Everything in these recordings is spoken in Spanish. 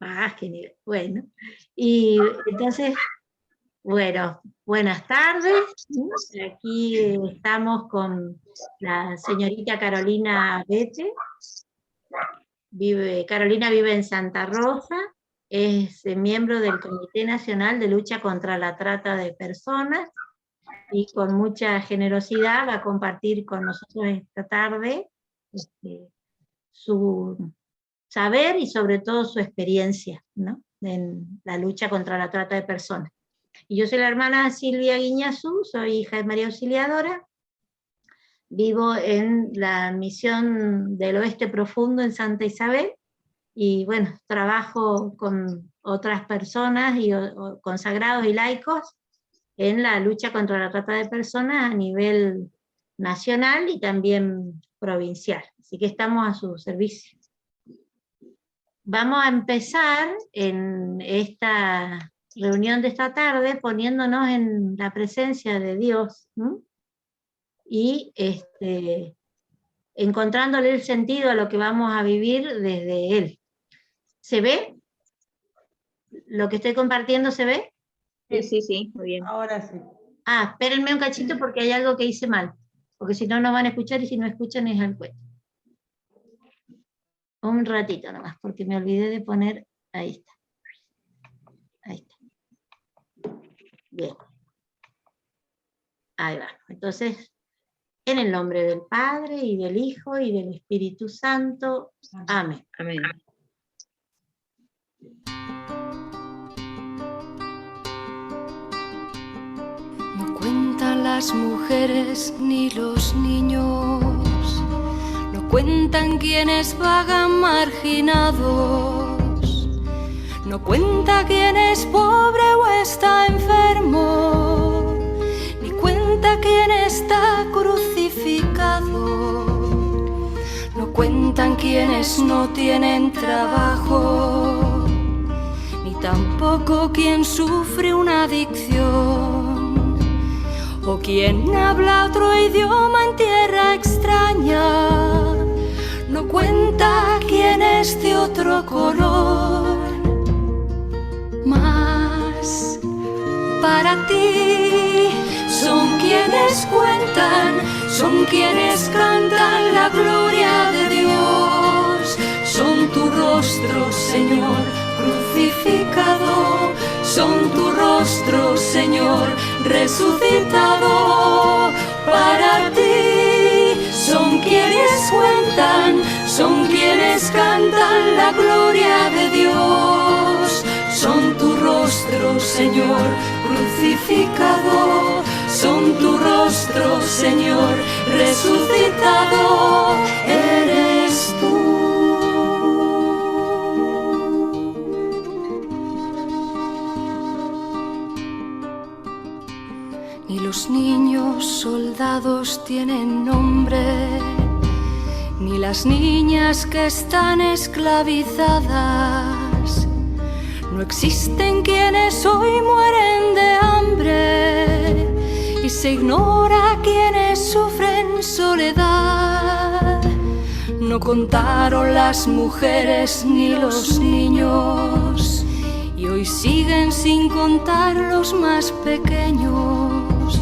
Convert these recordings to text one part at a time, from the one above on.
Ah, genial. Bueno, y entonces, bueno, buenas tardes. Aquí estamos con la señorita Carolina Bete. Carolina vive en Santa Rosa, es miembro del Comité Nacional de Lucha contra la Trata de Personas y con mucha generosidad va a compartir con nosotros esta tarde su saber y sobre todo su experiencia, ¿no?, en la lucha contra la trata de personas. Y yo soy la hermana Silvia Guiñazú, soy hija de María Auxiliadora, vivo en la misión del Oeste Profundo en Santa Isabel, y bueno, trabajo con otras personas y consagrados y laicos en la lucha contra la trata de personas a nivel nacional y también provincial. Así que estamos a su servicio. Vamos a empezar en esta reunión de esta tarde poniéndonos en la presencia de Dios, ¿no?, y encontrándole el sentido a lo que vamos a vivir desde Él. ¿Se ve? ¿Lo que estoy compartiendo se ve? Sí, muy bien. Ahora sí. Ah, espérenme un cachito porque hay algo que hice mal, porque si no, no van a escuchar y si no escuchan es al cuento. Un ratito nomás, porque me olvidé de poner, ahí está. Ahí está. Bien. Ahí va. Entonces, en el nombre del Padre, y del Hijo, y del Espíritu Santo. Amén. Amén. No cuentan las mujeres ni los niños, no cuentan quienes vagan marginados, no cuenta quién es pobre o está enfermo, ni cuenta quién está crucificado, no cuentan quienes no tienen trabajo, ni tampoco quien sufre una adicción, o quien habla otro idioma en tierra extraña, no cuenta quién es de otro color. Mas para ti son quienes cuentan, son quienes cantan la gloria de Dios, son tu rostro, Señor, crucificado, son tu rostro, Señor, resucitado. Para ti son quienes cuentan, son quienes cantan la gloria de Dios, son tu rostro, Señor, crucificado, son tu rostro, Señor, resucitado, eres tú. Ni los niños soldados tienen nombre, ni las niñas que están esclavizadas. No existen quienes hoy mueren de hambre y se ignora quienes sufren soledad. No contaron las mujeres ni los niños y hoy siguen sin contar los más pequeños.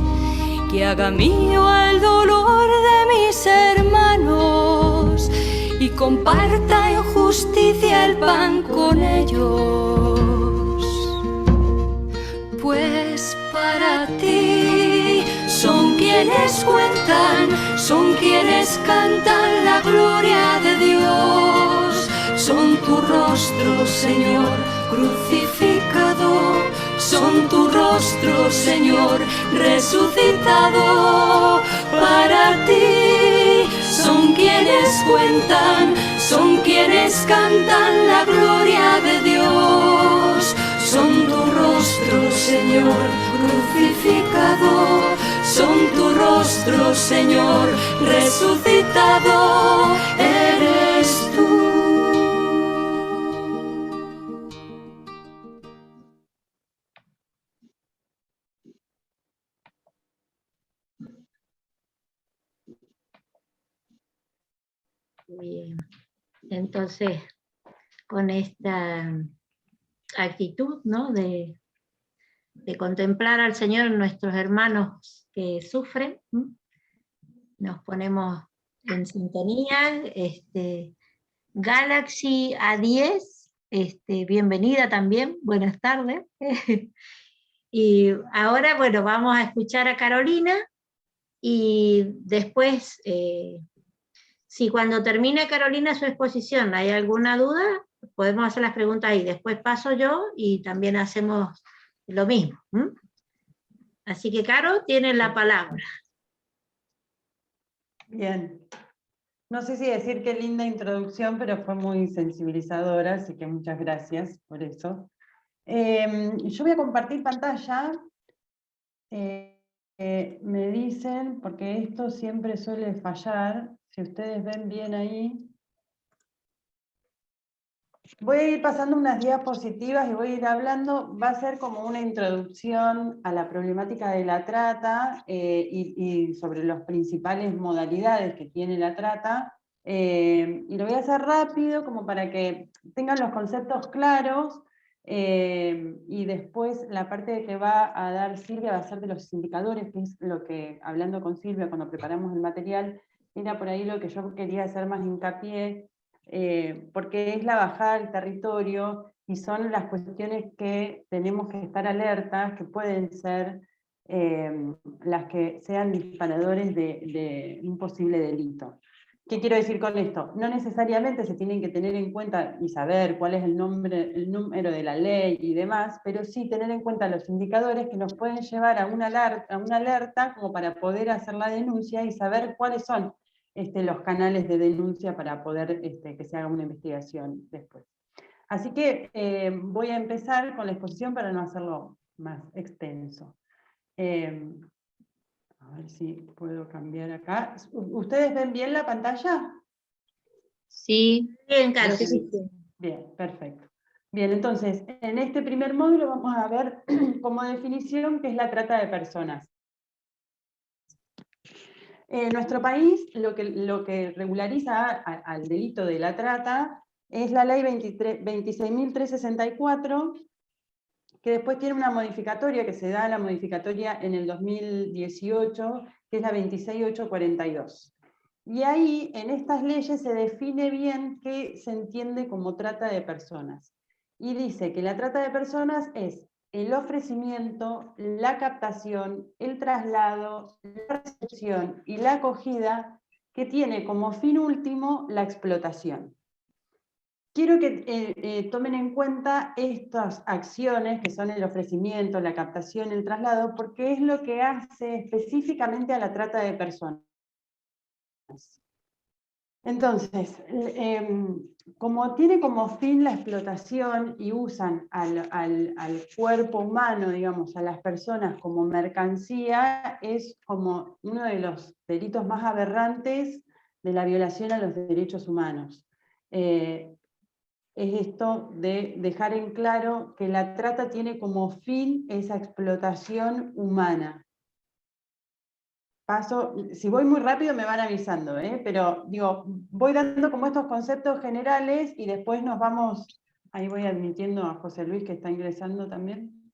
Que haga mío el dolor de mis hermanos y comparta en justicia el pan con ellos. Pues para ti son quienes cuentan, son quienes cantan la gloria de Dios, son tu rostro, Señor, crucificado, son tu rostro, Señor, resucitado. Para ti son quienes cuentan, son quienes cantan la gloria de Dios, son tu rostro, Señor, crucificado, son tu rostro, Señor, resucitado, eres tú. Bien. Entonces, con esta actitud, ¿no? de contemplar al Señor en nuestros hermanos que sufren. Nos ponemos en sintonía. Galaxy A10, bienvenida también, buenas tardes. Y ahora, bueno, vamos a escuchar a Carolina y después, si cuando termine Carolina su exposición hay alguna duda, podemos hacer las preguntas ahí. Después paso yo y también hacemos lo mismo. Así que, Caro, tienes la palabra. Bien. No sé si decir qué linda introducción, pero fue muy sensibilizadora, así que muchas gracias por eso. Yo voy a compartir pantalla. Me dicen, porque esto siempre suele fallar, si ustedes ven bien ahí. Voy a ir pasando unas diapositivas y voy a ir hablando, va a ser como una introducción a la problemática de la trata y sobre las principales modalidades que tiene la trata. Y lo voy a hacer rápido como para que tengan los conceptos claros y después la parte que va a dar Silvia va a ser de los indicadores, que es lo que, hablando con Silvia cuando preparamos el material, era por ahí lo que yo quería hacer más hincapié, porque es la bajada al territorio y son las cuestiones que tenemos que estar alertas, que pueden ser las que sean disparadores de un posible delito. ¿Qué quiero decir con esto? No necesariamente se tienen que tener en cuenta y saber cuál es el número de la ley y demás, pero sí tener en cuenta los indicadores que nos pueden llevar a una alerta como para poder hacer la denuncia y saber cuáles son los canales de denuncia para poder que se haga una investigación después. Así que voy a empezar con la exposición para no hacerlo más extenso. A ver si puedo cambiar acá. ¿Ustedes ven bien la pantalla? Sí, Bien, Caro. sí, sí. Bien, perfecto. Bien, entonces, en este primer módulo vamos a ver como definición qué es la trata de personas. En nuestro país, lo que regulariza al delito de la trata es la ley 26.364, que después tiene una modificatoria, que se da la modificatoria en el 2018, que es la 26.842. Y ahí, en estas leyes, se define bien qué se entiende como trata de personas. Y dice que la trata de personas es el ofrecimiento, la captación, el traslado, la recepción y la acogida que tiene como fin último la explotación. Quiero que tomen en cuenta estas acciones que son el ofrecimiento, la captación, el traslado, porque es lo que hace específicamente a la trata de personas. Entonces, como tiene como fin la explotación y usan al cuerpo humano, digamos, a las personas como mercancía, es como uno de los delitos más aberrantes de la violación a los derechos humanos. Es esto de dejar en claro que la trata tiene como fin esa explotación humana. Paso, si voy muy rápido me van avisando, pero digo, voy dando como estos conceptos generales y después nos vamos, ahí voy admitiendo a José Luis que está ingresando también.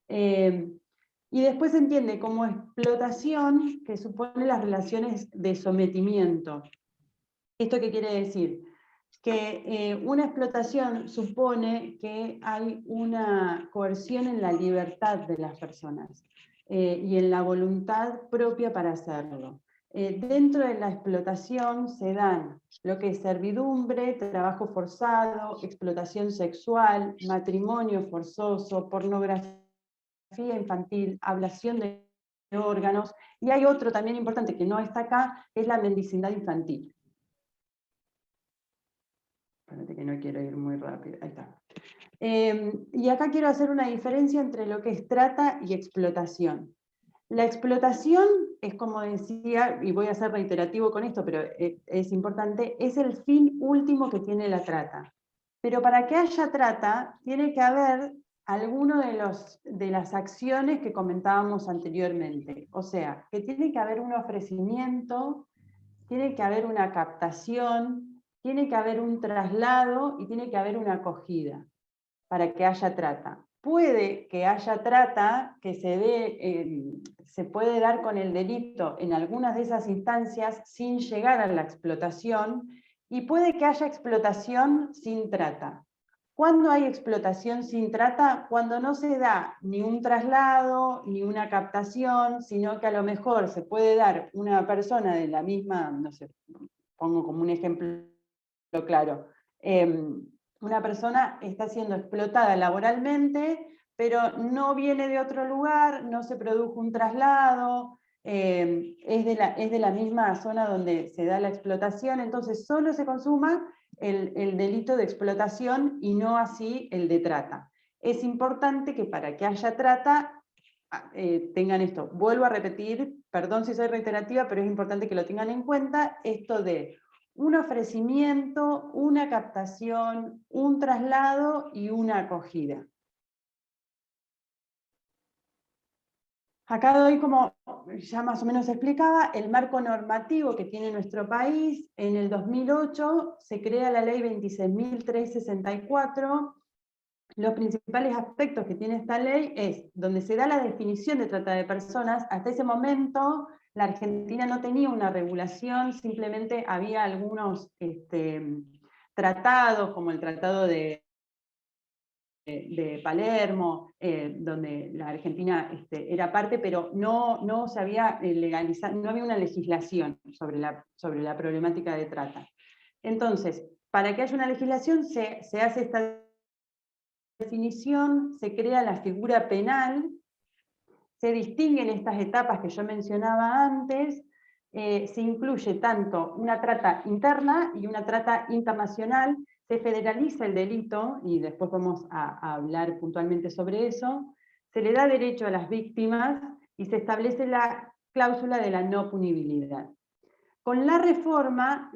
Y después se entiende como explotación que supone las relaciones de sometimiento. ¿Esto qué quiere decir? Que una explotación supone que hay una coerción en la libertad de las personas y en la voluntad propia para hacerlo. Dentro de la explotación se dan lo que es servidumbre, trabajo forzado, explotación sexual, matrimonio forzoso, pornografía infantil, ablación de órganos, y hay otro también importante que no está acá, que es la mendicidad infantil. Espérate que no quiero ir muy rápido, ahí está. Y acá quiero hacer una diferencia entre lo que es trata y explotación. La explotación es, como decía, y voy a ser reiterativo con esto, pero es importante, es el fin último que tiene la trata. Pero para que haya trata, tiene que haber alguno de las acciones que comentábamos anteriormente. O sea, que tiene que haber un ofrecimiento, tiene que haber una captación, tiene que haber un traslado y tiene que haber una acogida. para que haya trata. Puede que haya trata que se puede dar con el delito en algunas de esas instancias sin llegar a la explotación, y puede que haya explotación sin trata. ¿Cuándo hay explotación sin trata? Cuando no se da ni un traslado, ni una captación, sino que a lo mejor se puede dar una persona de la misma, no sé, pongo como un ejemplo claro, una persona está siendo explotada laboralmente, pero no viene de otro lugar, no se produjo un traslado, es de la misma zona donde se da la explotación, entonces solo se consuma el delito de explotación y no así el de trata. Es importante que para que haya trata tengan esto. Vuelvo a repetir, perdón si soy reiterativa, pero es importante que lo tengan en cuenta, esto de un ofrecimiento, una captación, un traslado y una acogida. Acá doy, como ya más o menos explicaba, el marco normativo que tiene nuestro país. En el 2008 se crea la ley 26.364. Los principales aspectos que tiene esta ley es donde se da la definición de trata de personas. Hasta ese momento la Argentina no tenía una regulación, simplemente había algunos tratados, como el Tratado de Palermo, donde la Argentina era parte, pero no se había legalizado, no había una legislación sobre la problemática de trata. Entonces, para que haya una legislación se hace esta definición, se crea la figura penal, se distinguen estas etapas que yo mencionaba antes, se incluye tanto una trata interna y una trata internacional, se federaliza el delito, y después vamos a hablar puntualmente sobre eso, se le da derecho a las víctimas y se establece la cláusula de la no punibilidad. Con la reforma,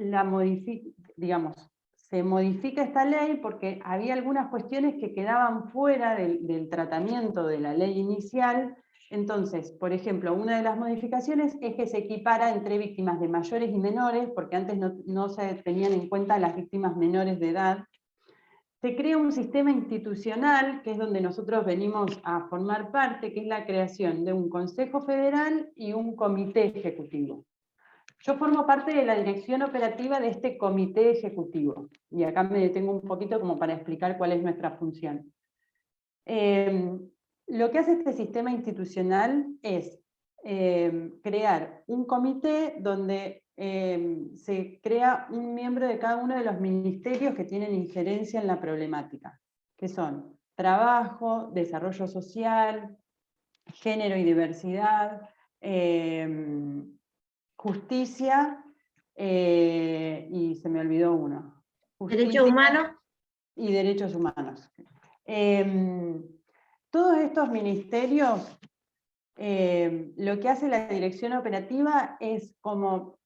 se modifica esta ley porque había algunas cuestiones que quedaban fuera del tratamiento de la ley inicial. Entonces, por ejemplo, una de las modificaciones es que se equipara entre víctimas de mayores y menores, porque antes no se tenían en cuenta las víctimas menores de edad. Se crea un sistema institucional, que es donde nosotros venimos a formar parte, que es la creación de un Consejo Federal y un Comité Ejecutivo. Yo formo parte de la dirección operativa de este comité ejecutivo, y acá me detengo un poquito como para explicar cuál es nuestra función. Lo que hace este sistema institucional es crear un comité donde se crea un miembro de cada uno de los ministerios que tienen injerencia en la problemática, que son trabajo, desarrollo social, género y diversidad, justicia, y se me olvidó uno. Derechos humanos. Y derechos humanos. Todos estos ministerios, lo que hace la dirección operativa es como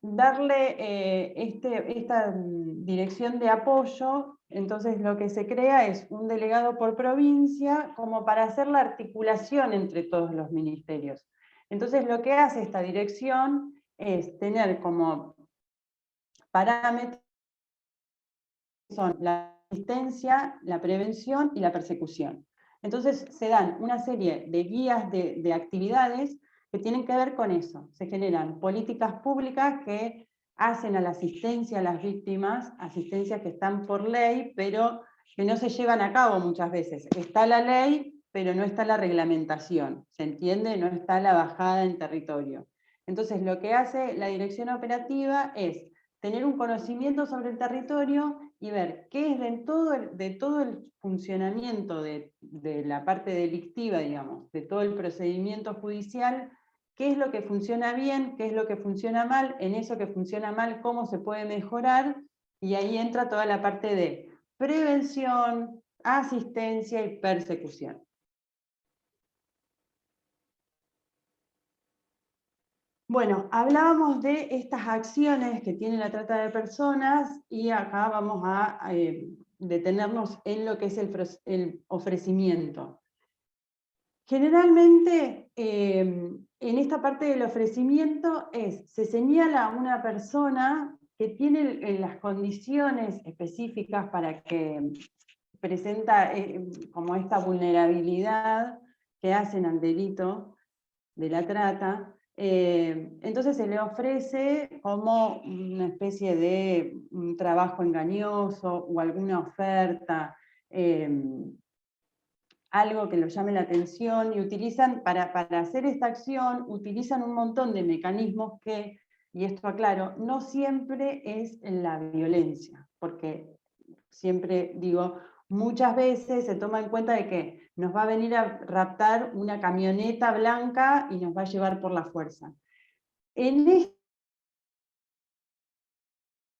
darle esta dirección de apoyo. Entonces lo que se crea es un delegado por provincia como para hacer la articulación entre todos los ministerios. Entonces lo que hace esta dirección es tener como parámetros son la asistencia, la prevención y la persecución. Entonces se dan una serie de guías de actividades que tienen que ver con eso. Se generan políticas públicas que hacen a la asistencia a las víctimas, asistencias que están por ley, pero que no se llevan a cabo muchas veces. Está la ley, pero no está la reglamentación, ¿se entiende? No está la bajada en territorio. Entonces lo que hace la dirección operativa es tener un conocimiento sobre el territorio y ver qué es de todo el funcionamiento de la parte delictiva, digamos, de todo el procedimiento judicial, qué es lo que funciona bien, qué es lo que funciona mal, en eso que funciona mal, cómo se puede mejorar, y ahí entra toda la parte de prevención, asistencia y persecución. Bueno, hablábamos de estas acciones que tiene la trata de personas, y acá vamos a detenernos en lo que es el ofrecimiento. Generalmente, en esta parte del ofrecimiento se señala a una persona que tiene las condiciones específicas para que presenta como esta vulnerabilidad que hacen al delito de la trata, entonces se le ofrece como una especie de un trabajo engañoso o alguna oferta, algo que los llame la atención, y utilizan, para hacer esta acción, utilizan un montón de mecanismos que, y esto aclaro, no siempre es la violencia, porque siempre digo, muchas veces se toma en cuenta de que nos va a venir a raptar una camioneta blanca y nos va a llevar por la fuerza. En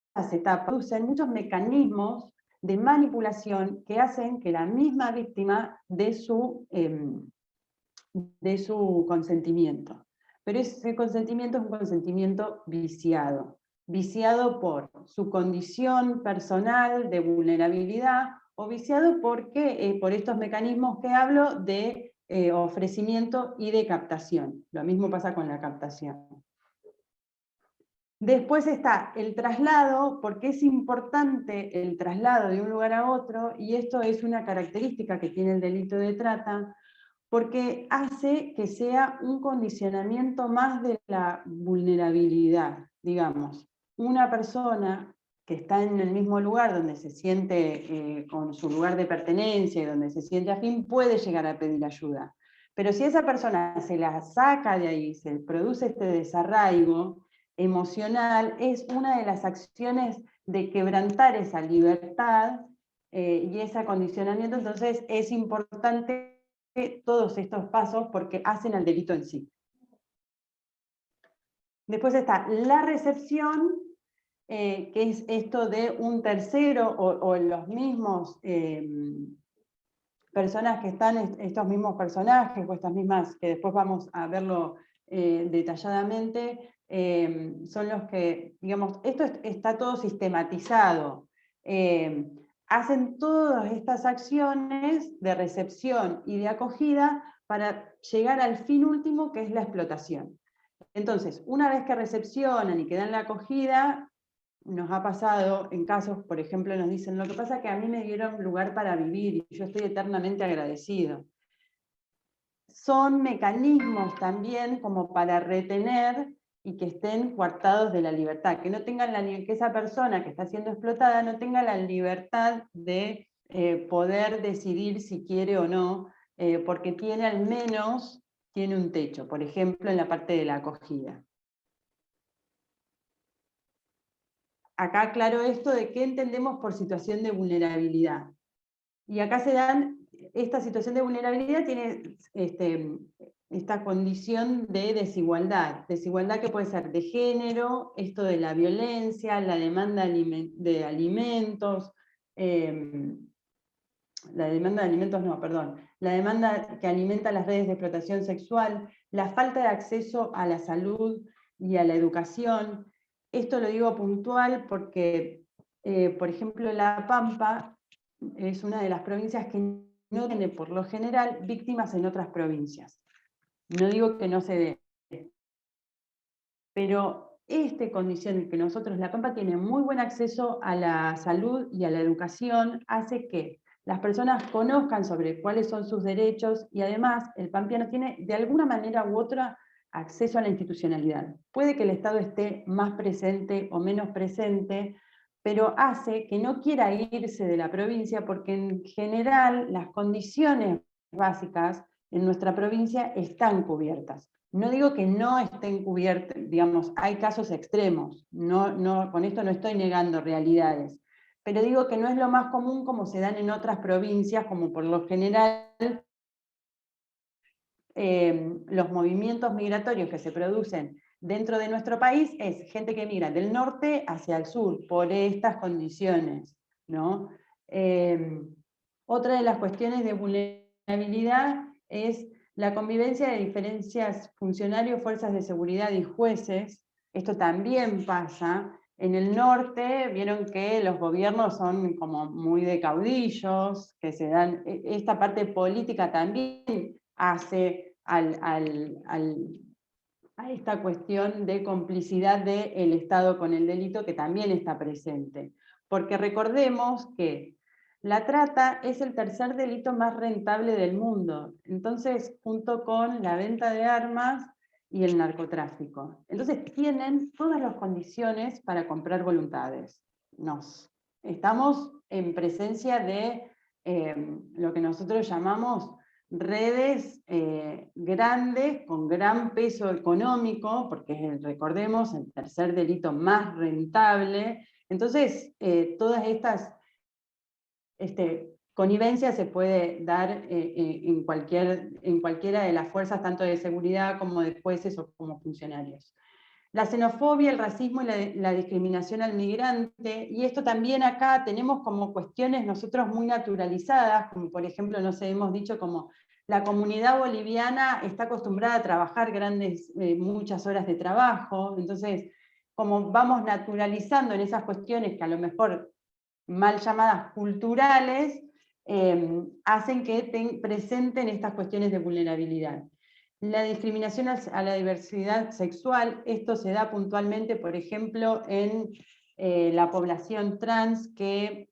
estas etapas usan muchos mecanismos de manipulación que hacen que la misma víctima dé su consentimiento. Pero ese consentimiento es un consentimiento viciado. Viciado por su condición personal de vulnerabilidad, o viciado porque, por estos mecanismos que hablo de ofrecimiento y de captación. Lo mismo pasa con la captación. Después está el traslado, porque es importante el traslado de un lugar a otro, y esto es una característica que tiene el delito de trata, porque hace que sea un condicionamiento más de la vulnerabilidad, digamos. Una persona que está en el mismo lugar donde se siente con su lugar de pertenencia y donde se siente afín, puede llegar a pedir ayuda. Pero si esa persona se la saca de ahí, se produce este desarraigo emocional, es una de las acciones de quebrantar esa libertad y ese acondicionamiento. Entonces es importante todos estos pasos porque hacen al delito en sí. Después está la recepción, que es esto de un tercero o los mismos personas que están, estos mismos personajes o estas mismas, que después vamos a verlo detalladamente, son los que, digamos, esto está todo sistematizado. Hacen todas estas acciones de recepción y de acogida para llegar al fin último, que es la explotación. Entonces, una vez que recepcionan y que dan la acogida, nos ha pasado en casos, por ejemplo, nos dicen, lo que pasa es que a mí me dieron lugar para vivir y yo estoy eternamente agradecido. Son mecanismos también como para retener y que estén coartados de la libertad, que no tengan que esa persona que está siendo explotada no tenga la libertad de poder decidir si quiere o no, porque tiene al menos un techo, por ejemplo, en la parte de la acogida. Acá aclaro esto de qué entendemos por situación de vulnerabilidad. Y acá se dan, esta situación de vulnerabilidad tiene esta condición de desigualdad. Desigualdad que puede ser de género, esto de la violencia, la demanda de alimentos, la demanda que alimenta las redes de explotación sexual, la falta de acceso a la salud y a la educación. Esto lo digo puntual porque, por ejemplo, La Pampa es una de las provincias que no tiene, por lo general, víctimas en otras provincias. No digo que no se dé, pero esta condición que nosotros, La Pampa tiene muy buen acceso a la salud y a la educación, hace que las personas conozcan sobre cuáles son sus derechos, y además el pampeano tiene de alguna manera u otra acceso a la institucionalidad. Puede que el Estado esté más presente o menos presente, pero hace que no quiera irse de la provincia porque en general las condiciones básicas en nuestra provincia están cubiertas. No digo que no estén cubiertas, digamos, hay casos extremos, con esto no estoy negando realidades, pero digo que no es lo más común como se dan en otras provincias, como por lo general los movimientos migratorios que se producen dentro de nuestro país es gente que migra del norte hacia el sur, por estas condiciones, ¿no? Otra de las cuestiones de vulnerabilidad es la convivencia de diferencias funcionarios, fuerzas de seguridad y jueces. Esto también pasa. En el norte vieron que los gobiernos son como muy de caudillos, que se dan, esta parte política también hace a esta cuestión de complicidad del Estado con el delito, que también está presente. Porque recordemos que La trata es el tercer delito más rentable del mundo, entonces, junto con la venta de armas y el narcotráfico. Entonces tienen todas las condiciones para comprar voluntades. Estamos en presencia de lo que nosotros llamamos redes grandes, con gran peso económico, porque es, recordemos, el tercer delito más rentable. Entonces, todas estas connivencia se puede dar en cualquiera de las fuerzas, tanto de seguridad como de jueces o como funcionarios. La xenofobia, el racismo y la discriminación al migrante, y esto también acá tenemos como cuestiones nosotros muy naturalizadas, como por ejemplo, no sé, hemos dicho como la comunidad boliviana está acostumbrada a trabajar muchas horas de trabajo, entonces como vamos naturalizando en esas cuestiones que a lo mejor mal llamadas culturales, hacen que presenten estas cuestiones de vulnerabilidad. La discriminación a la diversidad sexual, esto se da puntualmente, por ejemplo, en la población trans que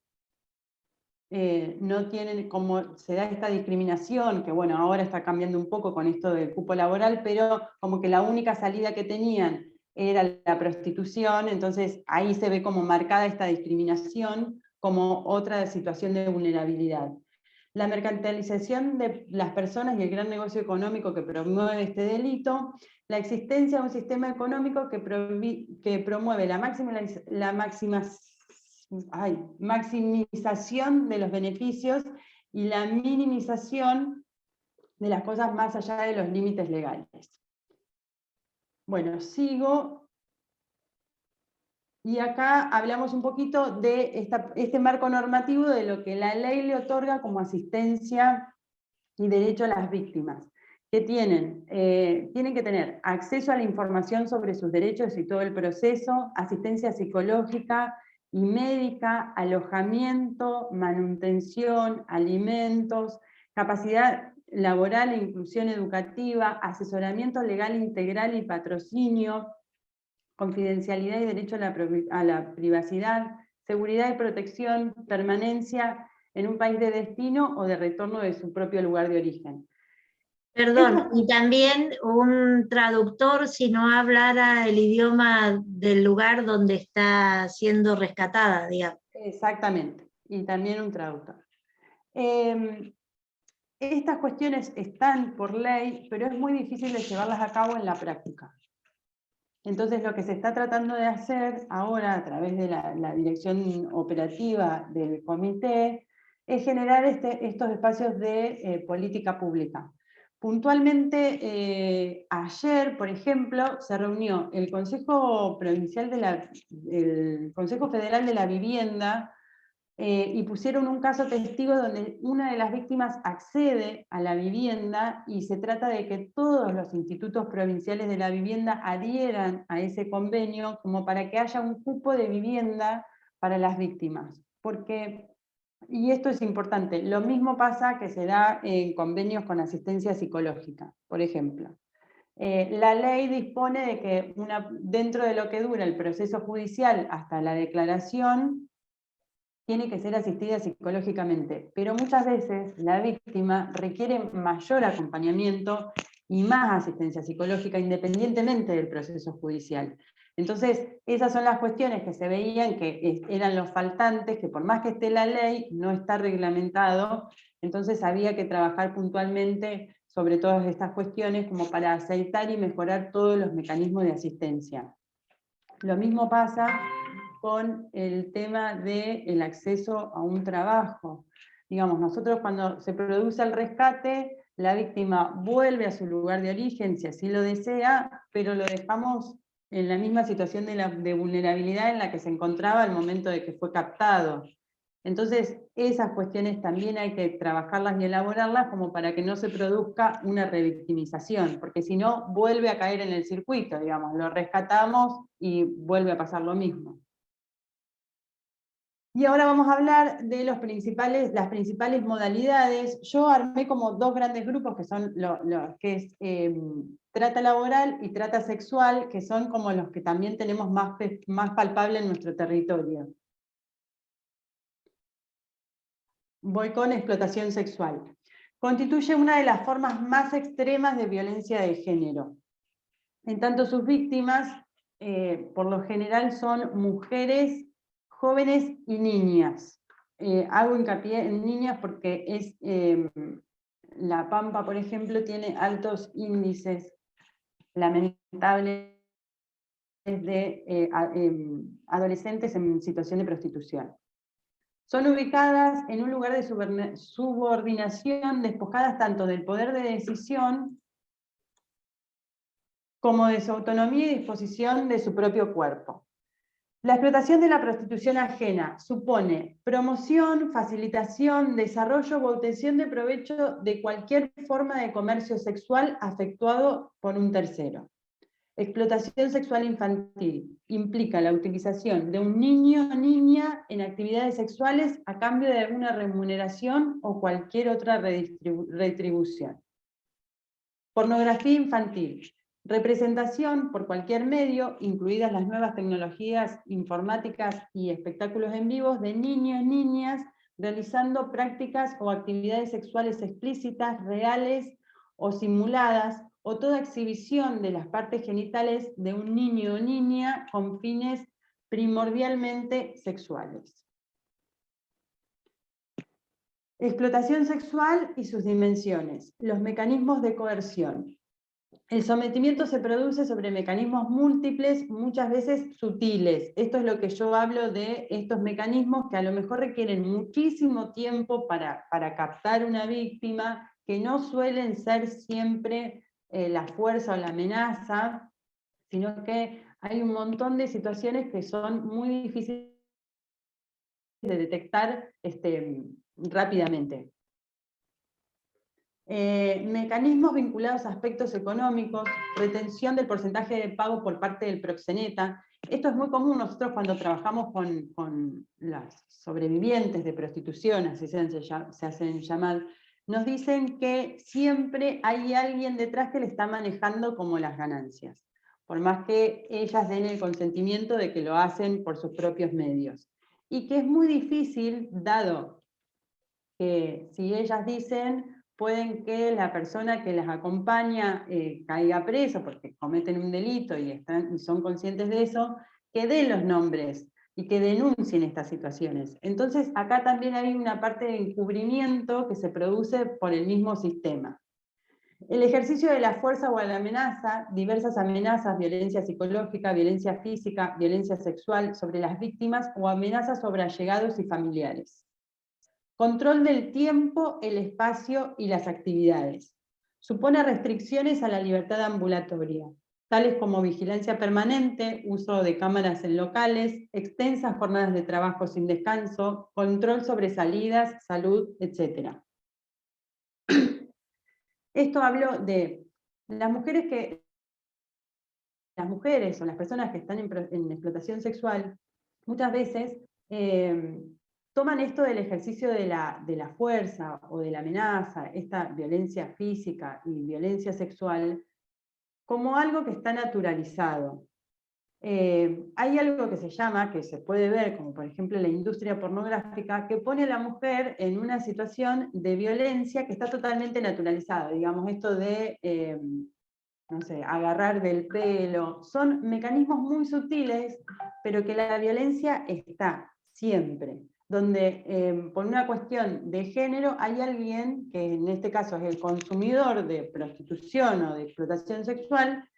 no tienen, como se da esta discriminación, que bueno, ahora está cambiando un poco con esto del cupo laboral, pero como que la única salida que tenían era la prostitución, entonces ahí se ve como marcada esta discriminación como otra situación de vulnerabilidad. La mercantilización de las personas y el gran negocio económico que promueve este delito, la existencia de un sistema económico que promueve la maximización de los beneficios y la minimización de las cosas más allá de los límites legales. Bueno, sigo. Y acá hablamos un poquito de este marco normativo de lo que la ley le otorga como asistencia y derecho a las víctimas, que tienen que tener acceso a la información sobre sus derechos y todo el proceso, asistencia psicológica y médica, alojamiento, manutención, alimentos, capacidad laboral e inclusión educativa, asesoramiento legal integral y patrocinio, confidencialidad y derecho a la privacidad, seguridad y protección, permanencia en un país de destino o de retorno de su propio lugar de origen. Perdón, y también un traductor si no hablara el idioma del lugar donde está siendo rescatada, digamos. Exactamente, y también un traductor. Estas cuestiones están por ley, pero es muy difícil de llevarlas a cabo en la práctica. Entonces lo que se está tratando de hacer ahora a través de la dirección operativa del comité es generar estos espacios de política pública. Puntualmente ayer, por ejemplo, se reunió el Consejo Federal de la Vivienda y pusieron un caso testigo donde una de las víctimas accede a la vivienda y se trata de que todos los institutos provinciales de la vivienda adhieran a ese convenio como para que haya un cupo de vivienda para las víctimas. Y esto es importante, lo mismo pasa que se da en convenios con asistencia psicológica, por ejemplo. La ley dispone de que dentro de lo que dura el proceso judicial hasta la declaración, tiene que ser asistida psicológicamente, pero muchas veces la víctima requiere mayor acompañamiento y más asistencia psicológica independientemente del proceso judicial. Entonces, esas son las cuestiones que se veían que eran los faltantes, que por más que esté la ley, no está reglamentado, entonces había que trabajar puntualmente sobre todas estas cuestiones como para aceitar y mejorar todos los mecanismos de asistencia. Lo mismo pasa con el tema del acceso a un trabajo. Digamos, nosotros cuando se produce el rescate, la víctima vuelve a su lugar de origen, si así lo desea, pero lo dejamos en la misma situación de vulnerabilidad en la que se encontraba al momento de que fue captado. Entonces, esas cuestiones también hay que trabajarlas y elaborarlas como para que no se produzca una revictimización, porque si no, vuelve a caer en el circuito, digamos, lo rescatamos y vuelve a pasar lo mismo. Y ahora vamos a hablar de las principales modalidades. Yo armé como dos grandes grupos, que son los que es trata laboral y trata sexual, que son como los que también tenemos más palpable en nuestro territorio. voy con explotación sexual. Constituye una de las formas más extremas de violencia de género. En tanto sus víctimas, por lo general, son mujeres, jóvenes y niñas. Hago hincapié en niñas porque La Pampa, por ejemplo, tiene altos índices lamentables de adolescentes en situación de prostitución. Son ubicadas en un lugar de subordinación, despojadas tanto del poder de decisión como de su autonomía y disposición de su propio cuerpo. La explotación de la prostitución ajena supone promoción, facilitación, desarrollo o obtención de provecho de cualquier forma de comercio sexual efectuado por un tercero. Explotación sexual infantil implica la utilización de un niño o niña en actividades sexuales a cambio de alguna remuneración o cualquier otra retribución. Pornografía infantil. Representación por cualquier medio, incluidas las nuevas tecnologías informáticas y espectáculos en vivos, de niños y niñas realizando prácticas o actividades sexuales explícitas, reales o simuladas, o toda exhibición de las partes genitales de un niño o niña con fines primordialmente sexuales. Explotación sexual y sus dimensiones. Los mecanismos de coerción. El sometimiento se produce sobre mecanismos múltiples, muchas veces sutiles. Esto es lo que yo hablo de estos mecanismos que a lo mejor requieren muchísimo tiempo para captar una víctima, que no suelen ser siempre la fuerza o la amenaza, sino que hay un montón de situaciones que son muy difíciles de detectar rápidamente. Mecanismos vinculados a aspectos económicos, retención del porcentaje de pago por parte del proxeneta. Esto es muy común nosotros cuando trabajamos con las sobrevivientes de prostitución, así se hacen llamar, nos dicen que siempre hay alguien detrás que le está manejando como las ganancias, por más que ellas den el consentimiento de que lo hacen por sus propios medios. Y que es muy difícil, dado que si ellas dicen, pueden que la persona que las acompaña caiga preso porque cometen un delito y son conscientes de eso, que den los nombres y que denuncien estas situaciones. Entonces acá también hay una parte de encubrimiento que se produce por el mismo sistema. El ejercicio de la fuerza o la amenaza, diversas amenazas, violencia psicológica, violencia física, violencia sexual sobre las víctimas o amenazas sobre allegados y familiares. Control del tiempo, el espacio y las actividades. Supone restricciones a la libertad ambulatoria, tales como vigilancia permanente, uso de cámaras en locales, extensas jornadas de trabajo sin descanso, control sobre salidas, salud, etc. Esto hablo de las mujeres o las personas que están en explotación sexual, muchas veces toman esto del ejercicio de la fuerza o de la amenaza, esta violencia física y violencia sexual, como algo que está naturalizado. Hay algo que se llama, que se puede ver, como por ejemplo la industria pornográfica, que pone a la mujer en una situación de violencia que está totalmente naturalizada. Digamos, esto de, no sé, agarrar del pelo. Son mecanismos muy sutiles, pero que la violencia está siempre. Donde por una cuestión de género hay alguien, que en este caso es el consumidor de prostitución o de explotación sexual,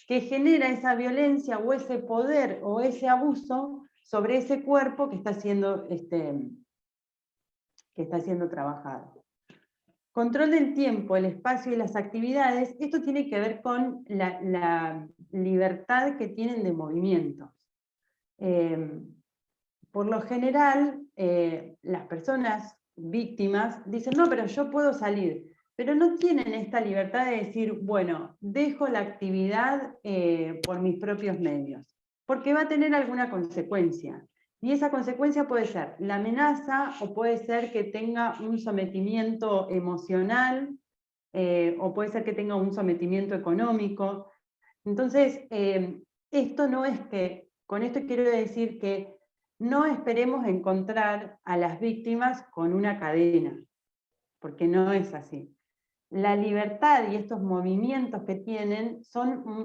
que genera esa violencia o ese poder o ese abuso sobre ese cuerpo que está siendo trabajado. Control del tiempo, el espacio y las actividades. Esto tiene que ver con la libertad que tienen de movimientos. Por lo general, las personas víctimas dicen, no, pero yo puedo salir. Pero no tienen esta libertad de decir, bueno, dejo la actividad por mis propios medios, porque va a tener alguna consecuencia. Y esa consecuencia puede ser la amenaza, o puede ser que tenga un sometimiento emocional, o puede ser que tenga un sometimiento económico. Entonces, esto no es que, con esto quiero decir que no esperemos encontrar a las víctimas con una cadena, porque no es así. La libertad y estos movimientos que tienen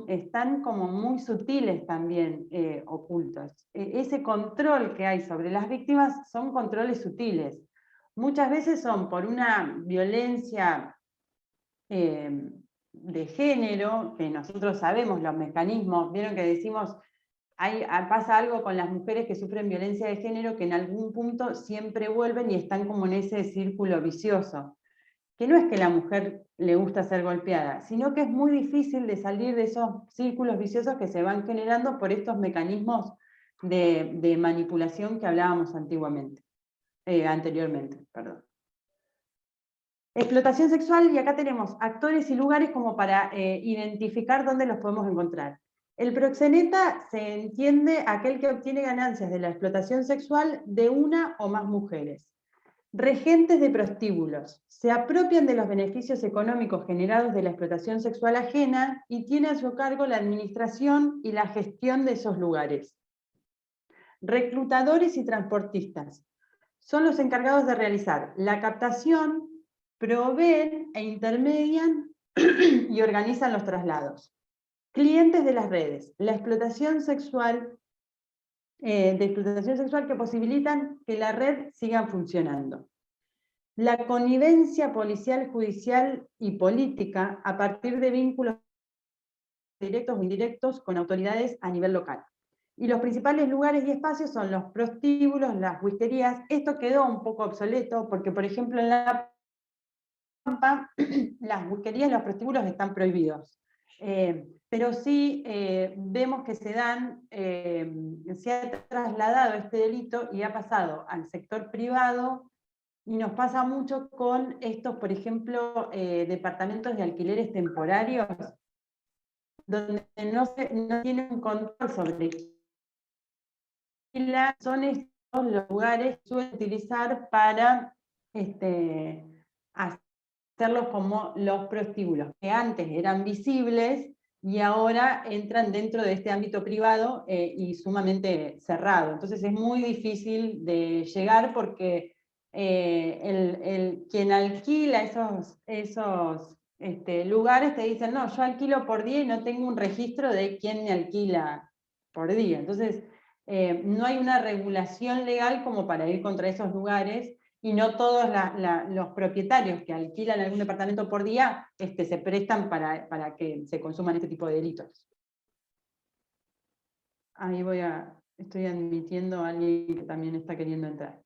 están como muy sutiles también ocultos. Ese control que hay sobre las víctimas son controles sutiles. Muchas veces son por una violencia de género, que nosotros sabemos los mecanismos, vieron que decimos, pasa algo con las mujeres que sufren violencia de género que en algún punto siempre vuelven y están como en ese círculo vicioso. Que no es que a la mujer le gusta ser golpeada, sino que es muy difícil de salir de esos círculos viciosos que se van generando por estos mecanismos de manipulación que hablábamos anteriormente. Explotación sexual, y acá tenemos actores y lugares como para identificar dónde los podemos encontrar. El proxeneta se entiende aquel que obtiene ganancias de la explotación sexual de una o más mujeres. Regentes de prostíbulos. Se apropian de los beneficios económicos generados de la explotación sexual ajena y tiene a su cargo la administración y la gestión de esos lugares. Reclutadores y transportistas. Son los encargados de realizar la captación, proveen e intermedian y organizan los traslados. Clientes de las redes. La explotación sexual que posibilitan que la red siga funcionando. La connivencia policial, judicial y política a partir de vínculos directos o indirectos con autoridades a nivel local. Y los principales lugares y espacios son los prostíbulos, las whiskerías. Esto quedó un poco obsoleto porque, por ejemplo, en La Pampa, las whiskerías y los prostíbulos están prohibidos. Pero sí vemos que se ha trasladado este delito y ha pasado al sector privado, y nos pasa mucho con estos, por ejemplo, departamentos de alquileres temporarios, donde no tienen un control sobre son estos los lugares que suelen utilizar para hacerlos como los prostíbulos, que antes eran visibles y ahora entran dentro de este ámbito privado y sumamente cerrado. Entonces es muy difícil de llegar porque quien alquila esos lugares te dicen, no, yo alquilo por día y no tengo un registro de quién me alquila por día. Entonces no hay una regulación legal como para ir contra esos lugares, y no todos los propietarios que alquilan algún departamento por día se prestan para que se consuman este tipo de delitos. Ahí estoy admitiendo a alguien que también está queriendo entrar.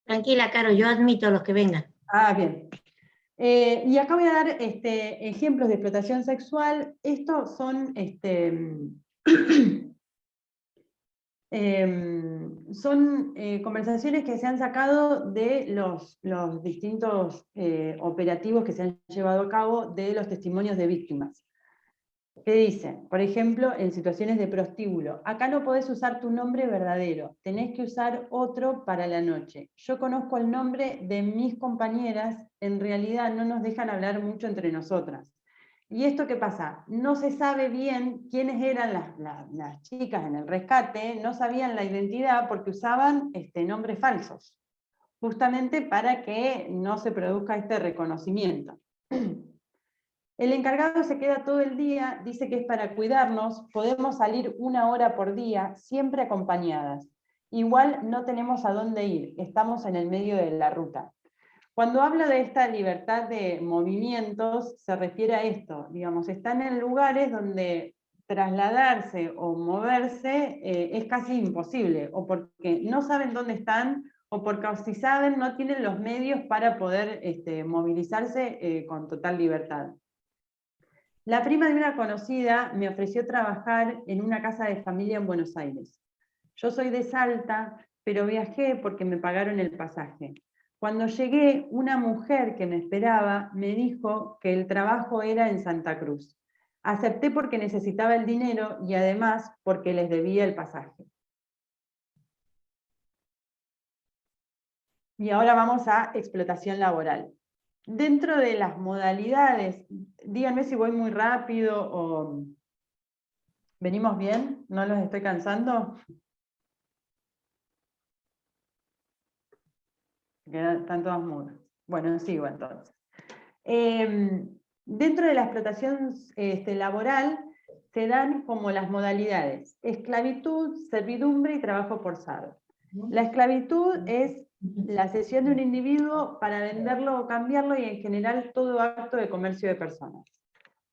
Tranquila, Caro, yo admito a los que vengan. Bien. Y acá voy a dar ejemplos de explotación sexual. Estos son conversaciones que se han sacado de los distintos operativos que se han llevado a cabo de los testimonios de víctimas. ¿Qué dicen? Por ejemplo, en situaciones de prostíbulo. Acá no podés usar tu nombre verdadero, tenés que usar otro para la noche. Yo conozco el nombre de mis compañeras, en realidad no nos dejan hablar mucho entre nosotras. ¿Y esto qué pasa? No se sabe bien quiénes eran las chicas en el rescate, no sabían la identidad porque usaban nombres falsos, justamente para que no se produzca este reconocimiento. El encargado se queda todo el día, dice que es para cuidarnos, podemos salir 1 hora por día, siempre acompañadas. Igual no tenemos a dónde ir, estamos en el medio de la ruta. Cuando habla de esta libertad de movimientos, se refiere a esto, digamos, están en lugares donde trasladarse o moverse es casi imposible, o porque no saben dónde están, o porque si saben no tienen los medios para poder movilizarse con total libertad. La prima de una conocida me ofreció trabajar en una casa de familia en Buenos Aires. Yo soy de Salta, pero viajé porque me pagaron el pasaje. Cuando llegué, una mujer que me esperaba me dijo que el trabajo era en Santa Cruz. Acepté porque necesitaba el dinero y además porque les debía el pasaje. Y ahora vamos a explotación laboral. Dentro de las modalidades, díganme si voy muy rápido o ¿Venimos bien? ¿No los estoy cansando? Están todas mudas. Bueno, sigo entonces. Dentro de la explotación laboral se dan como las modalidades: esclavitud, servidumbre y trabajo forzado. La esclavitud es la cesión de un individuo para venderlo o cambiarlo, y en general todo acto de comercio de personas.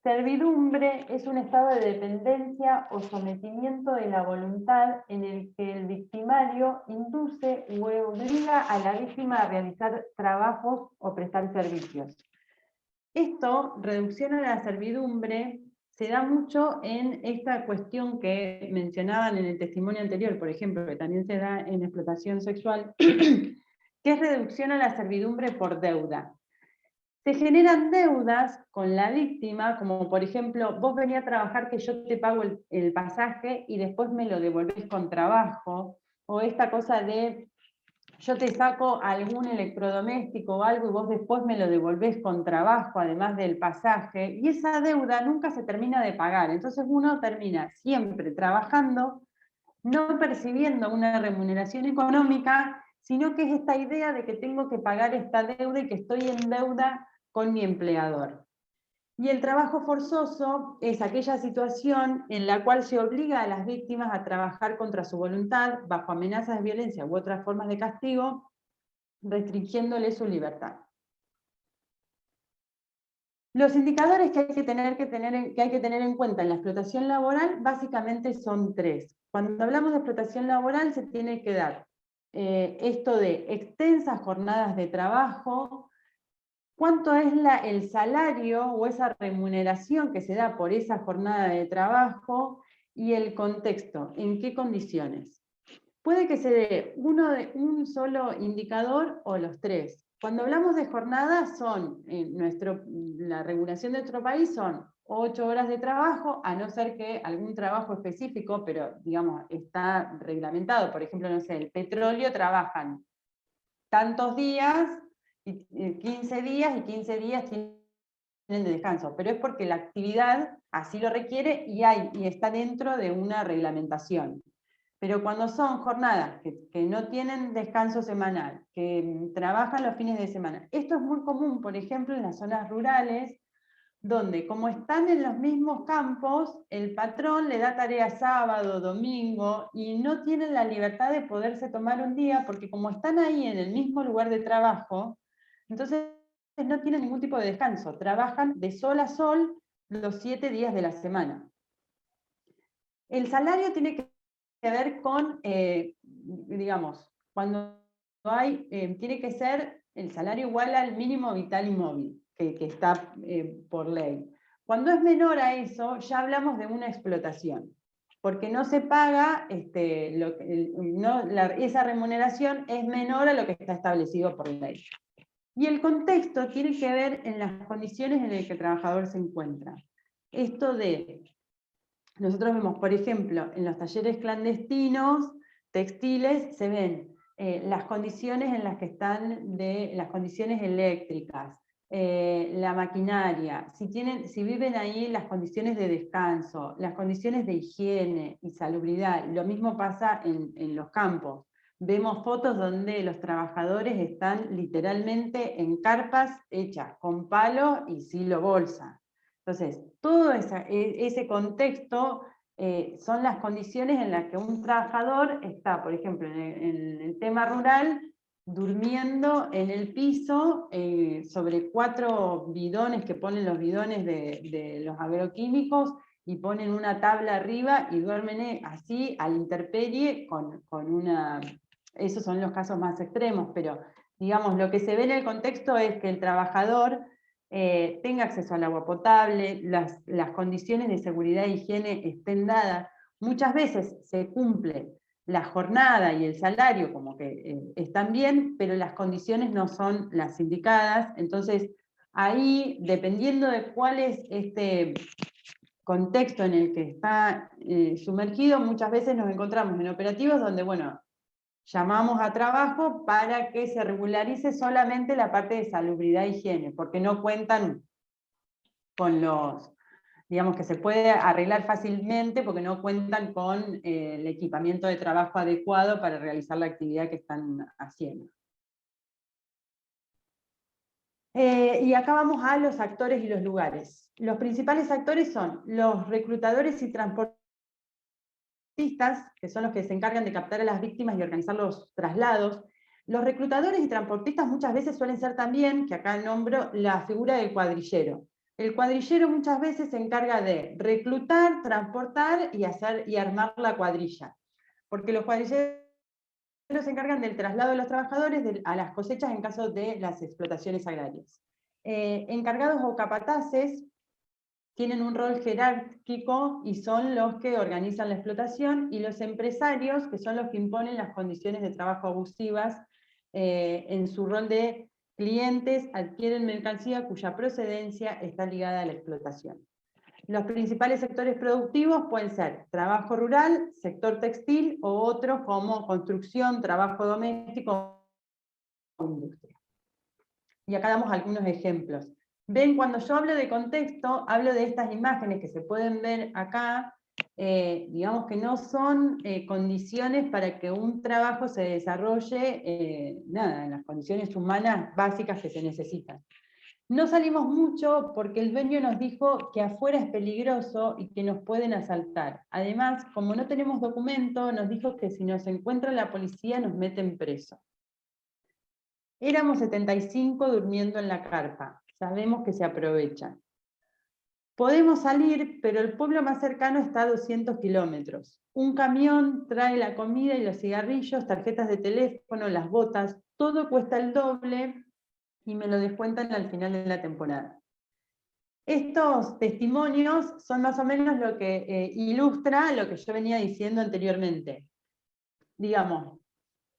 Servidumbre es un estado de dependencia o sometimiento de la voluntad en el que el victimario induce o obliga a la víctima a realizar trabajos o prestar servicios. Esto, reducción a la servidumbre, se da mucho en esta cuestión que mencionaban en el testimonio anterior, por ejemplo, que también se da en explotación sexual, que es reducción a la servidumbre por deuda. Se generan deudas con la víctima, como por ejemplo, vos venís a trabajar que yo te pago el pasaje y después me lo devolvés con trabajo, o esta cosa de yo te saco algún electrodoméstico o algo y vos después me lo devolvés con trabajo, además del pasaje, y esa deuda nunca se termina de pagar. Entonces uno termina siempre trabajando, no percibiendo una remuneración económica, sino que es esta idea de que tengo que pagar esta deuda y que estoy en deuda con mi empleador. Y el trabajo forzoso es aquella situación en la cual se obliga a las víctimas a trabajar contra su voluntad, bajo amenazas de violencia u otras formas de castigo, restringiéndole su libertad. Los indicadores que hay que tener en cuenta en la explotación laboral básicamente son tres. Cuando hablamos de explotación laboral se tiene que dar esto de extensas jornadas de trabajo, cuánto es el salario o esa remuneración que se da por esa jornada de trabajo, y el contexto, en qué condiciones. Puede que se dé un solo indicador o los tres. Cuando hablamos de jornadas, la regulación de nuestro país son 8 horas de trabajo, a no ser que algún trabajo específico, pero digamos, está reglamentado. Por ejemplo, no sé, el petróleo trabajan tantos días, 15 días, y 15 días tienen de descanso, pero es porque la actividad así lo requiere y está dentro de una reglamentación. Pero cuando son jornadas que no tienen descanso semanal, que trabajan los fines de semana, esto es muy común, por ejemplo, en las zonas rurales, donde como están en los mismos campos, el patrón le da tarea sábado, domingo, y no tienen la libertad de poderse tomar un día, porque como están ahí en el mismo lugar de trabajo, entonces no tienen ningún tipo de descanso, trabajan de sol a sol los 7 días de la semana. El salario tiene que ver con, digamos, cuando tiene que ser el salario igual al mínimo vital y móvil, que está por ley. Cuando es menor a eso, ya hablamos de una explotación, porque no se paga, esa remuneración es menor a lo que está establecido por ley. Y el contexto tiene que ver en las condiciones en las que el trabajador se encuentra. Esto nosotros vemos, por ejemplo, en los talleres clandestinos, textiles, se ven las condiciones en las que están, las condiciones eléctricas, la maquinaria, si viven ahí, las condiciones de descanso, las condiciones de higiene y salubridad. Lo mismo pasa en los campos. Vemos fotos donde los trabajadores están literalmente en carpas hechas con palo y silo bolsa. Entonces, todo ese contexto son las condiciones en las que un trabajador está, por ejemplo, en el tema rural, durmiendo en el piso sobre 4 bidones que ponen los bidones de los agroquímicos, y ponen una tabla arriba y duermen así a la intemperie con una... Esos son los casos más extremos, pero digamos, lo que se ve en el contexto es que el trabajador tenga acceso al agua potable, las condiciones de seguridad e higiene estén dadas. Muchas veces se cumple la jornada y el salario como que están bien, pero las condiciones no son las indicadas. Entonces, ahí, dependiendo de cuál es este contexto en el que está sumergido, muchas veces nos encontramos en operativos donde, bueno, llamamos a trabajo para que se regularice solamente la parte de salubridad e higiene, porque no cuentan con digamos que se puede arreglar fácilmente porque no cuentan con el equipamiento de trabajo adecuado para realizar la actividad que están haciendo. Y acá vamos a los actores y los lugares. Los principales actores son los reclutadores y transportistas, que son los que se encargan de captar a las víctimas y organizar los traslados. Los reclutadores y transportistas muchas veces suelen ser también, que acá nombro, la figura del cuadrillero. El cuadrillero muchas veces se encarga de reclutar, transportar y armar la cuadrilla. Porque los cuadrilleros se encargan del traslado de los trabajadores a las cosechas en caso de las explotaciones agrarias. Encargados o capataces tienen un rol jerárquico y son los que organizan la explotación, y los empresarios, que son los que imponen las condiciones de trabajo abusivas, en su rol de clientes adquieren mercancía cuya procedencia está ligada a la explotación. Los principales sectores productivos pueden ser trabajo rural, sector textil, o otros como construcción, trabajo doméstico o industria. Y acá damos algunos ejemplos. Ven, cuando yo hablo de contexto, hablo de estas imágenes que se pueden ver acá, digamos que no son condiciones para que un trabajo se desarrolle, en las condiciones humanas básicas que se necesitan. No salimos mucho porque el dueño nos dijo que afuera es peligroso y que nos pueden asaltar. Además, como no tenemos documento, nos dijo que si nos encuentra la policía nos meten preso. Éramos 75 durmiendo en la carpa. Sabemos que se aprovechan. Podemos salir, pero el pueblo más cercano está a 200 kilómetros. Un camión trae la comida y los cigarrillos, tarjetas de teléfono, las botas, todo cuesta el doble y me lo descuentan al final de la temporada. Estos testimonios son más o menos lo que ilustra lo que yo venía diciendo anteriormente. Digamos,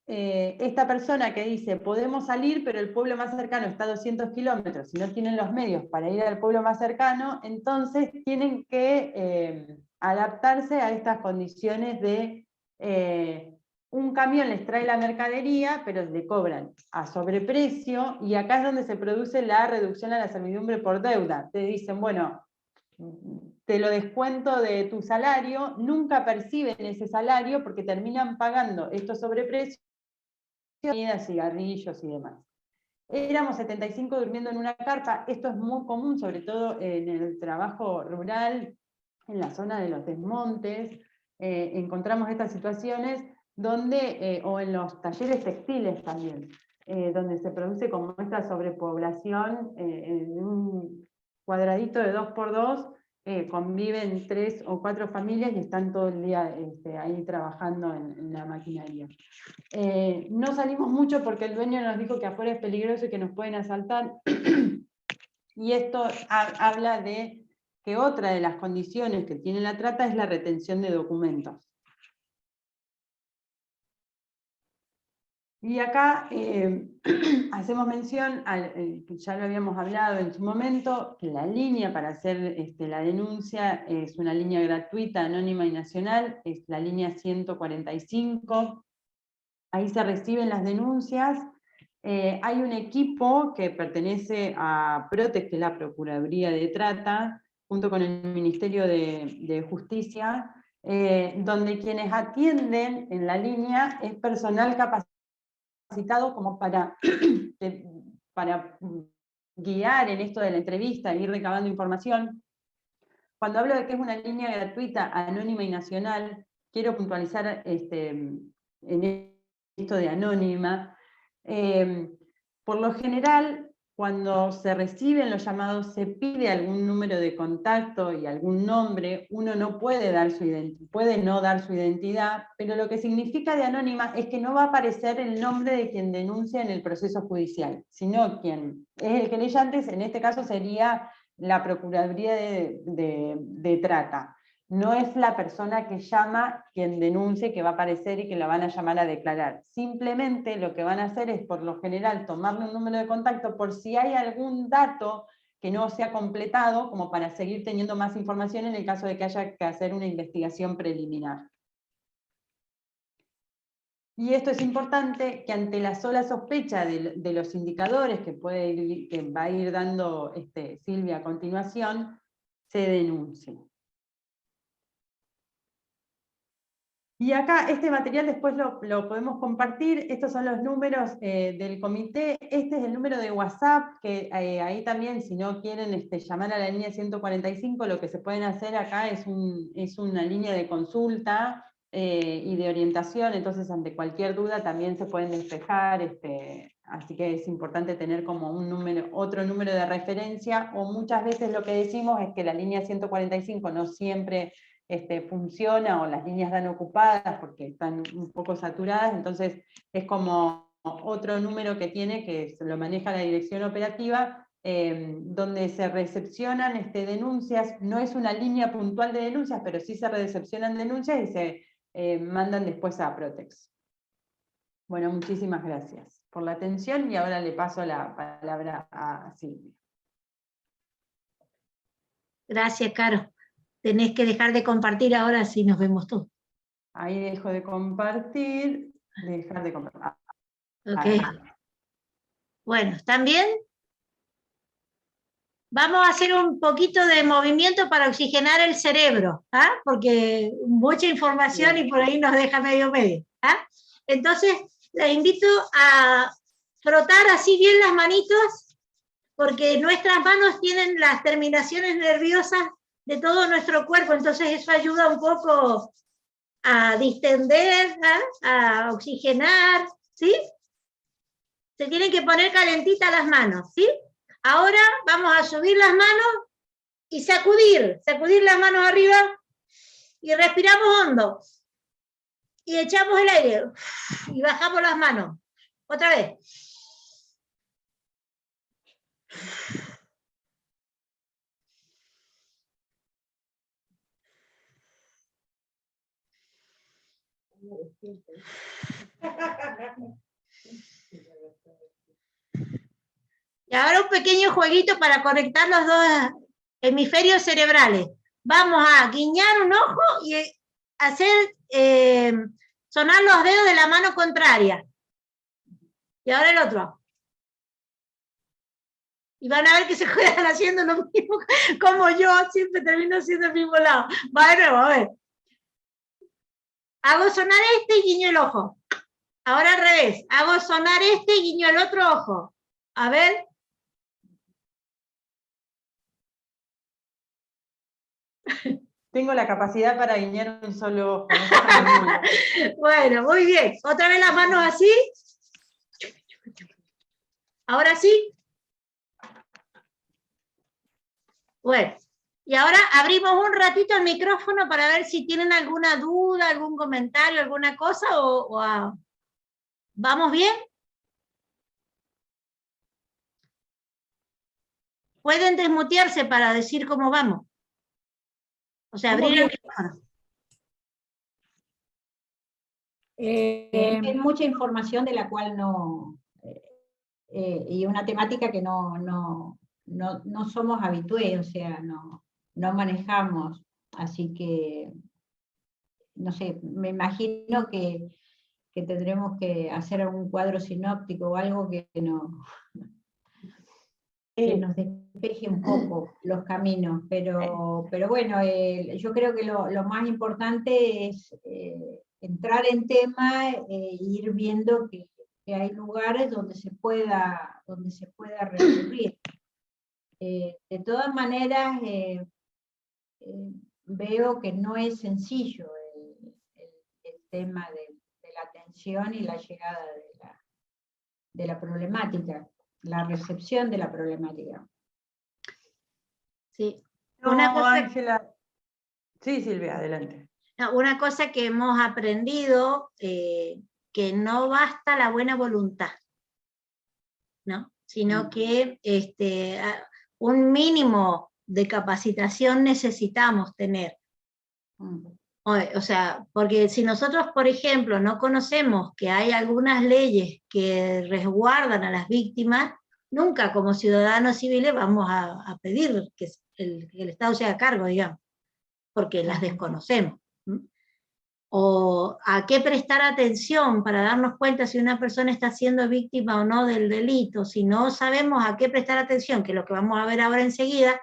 esta persona que dice, podemos salir, pero el pueblo más cercano está a 200 kilómetros, y no tienen los medios para ir al pueblo más cercano, entonces tienen que adaptarse a estas condiciones de un camión les trae la mercadería, pero le cobran a sobreprecio, y acá es donde se produce la reducción a la servidumbre por deuda. Te dicen, bueno, te lo descuento de tu salario, nunca perciben ese salario porque terminan pagando estos sobreprecios, comidas, cigarrillos y demás. Éramos 75 durmiendo en una carpa. Esto es muy común, sobre todo en el trabajo rural, en la zona de los desmontes. Encontramos estas situaciones donde, o en los talleres textiles también, donde se produce como esta sobrepoblación. En un cuadradito de 2x2 conviven 3 o 4 familias y están todo el día ahí trabajando en la maquinaria. No salimos mucho porque el dueño nos dijo que afuera es peligroso y que nos pueden asaltar. Y esto habla de que otra de las condiciones que tiene la trata es la retención de documentos. Y acá hacemos mención, ya lo habíamos hablado en su momento, que la línea para hacer la denuncia es una línea gratuita, anónima y nacional, es la línea 145. Ahí se reciben las denuncias. Hay un equipo que pertenece a PROTEC, que es la Procuraduría de Trata, junto con el Ministerio de Justicia, donde quienes atienden en la línea es personal capacitado como para guiar en esto de la entrevista, ir recabando información. Cuando hablo de que es una línea gratuita, anónima y nacional, quiero puntualizar en esto de anónima. Por lo general, cuando se reciben los llamados, se pide algún número de contacto y algún nombre. Uno no puede no dar su identidad, pero lo que significa de anónima es que no va a aparecer el nombre de quien denuncia en el proceso judicial, sino quien es el querellante. En este caso sería la Procuraduría de Trata. No es la persona que llama quien denuncie, que va a aparecer y que la van a llamar a declarar. Simplemente lo que van a hacer es, por lo general, tomarle un número de contacto por si hay algún dato que no se ha completado, como para seguir teniendo más información en el caso de que haya que hacer una investigación preliminar. Y esto es importante, que ante la sola sospecha de los indicadores que va a ir dando Silvia a continuación, se denuncie. Y acá este material después lo podemos compartir. Estos son los números del comité. Este es el número de WhatsApp, que ahí también, si no quieren llamar a la línea 145, lo que se pueden hacer acá es una línea de consulta y de orientación, entonces ante cualquier duda también se pueden despejar, así que es importante tener como otro número de referencia, o muchas veces lo que decimos es que la línea 145 no siempre funciona, o las líneas dan ocupadas porque están un poco saturadas, entonces es como otro número que tiene, que lo maneja la dirección operativa, donde se recepcionan denuncias. No es una línea puntual de denuncias, pero sí se recepcionan denuncias y se mandan después a Protex. Bueno, muchísimas gracias por la atención, y ahora le paso la palabra a Silvia. Gracias, Caro. Tenés que dejar de compartir ahora, si nos vemos todos. Ahí dejo de compartir. Ok. Bueno, ¿están bien? Vamos a hacer un poquito de movimiento para oxigenar el cerebro, ¿ah? Porque mucha información y por ahí nos deja medio. ¿Ah? Entonces, les invito a frotar así bien las manitos, porque nuestras manos tienen las terminaciones nerviosas de todo nuestro cuerpo, entonces eso ayuda un poco a distender, a oxigenar, ¿sí? Se tienen que poner calentitas las manos, ¿sí? Ahora vamos a subir las manos y sacudir las manos arriba, y respiramos hondo, y echamos el aire, y bajamos las manos, otra vez. Y ahora un pequeño jueguito para conectar los dos hemisferios cerebrales. Vamos a guiñar un ojo y hacer sonar los dedos de la mano contraria. Y ahora el otro. Y van a ver que se quedan haciendo lo mismo, como yo, siempre termino haciendo el mismo lado. Va de nuevo, a ver. Hago sonar y guiño el ojo. Ahora al revés. Hago sonar y guiño el otro ojo. A ver. Tengo la capacidad para guiñar un solo ojo. Bueno, muy bien. Otra vez las manos así. Ahora sí. Bueno, y ahora abrimos un ratito el micrófono para ver si tienen alguna duda, algún comentario, alguna cosa, ¿vamos bien? Pueden desmutearse para decir cómo vamos. O sea, abrir el micrófono. Hay mucha información de la cual no... y una temática que no somos habitués, o sea, no manejamos, así que, no sé, me imagino que tendremos que hacer un cuadro sinóptico o algo que nos despeje un poco los caminos, pero bueno, yo creo que lo más importante es entrar en tema e ir viendo que hay lugares donde se pueda recurrir. De todas maneras, veo que no es sencillo el tema de la atención y la llegada de la problemática, la recepción de la problemática. Sí. Ángela. Sí, Silvia, adelante. Una cosa que hemos aprendido, que no basta la buena voluntad, ¿no? Sino que un mínimo de capacitación necesitamos tener. O sea, porque si nosotros, por ejemplo, no conocemos que hay algunas leyes que resguardan a las víctimas, nunca como ciudadanos civiles vamos a pedir que el Estado se haga cargo, digamos, porque las desconocemos. O a qué prestar atención para darnos cuenta si una persona está siendo víctima o no del delito. Si no sabemos a qué prestar atención, que es lo que vamos a ver ahora enseguida,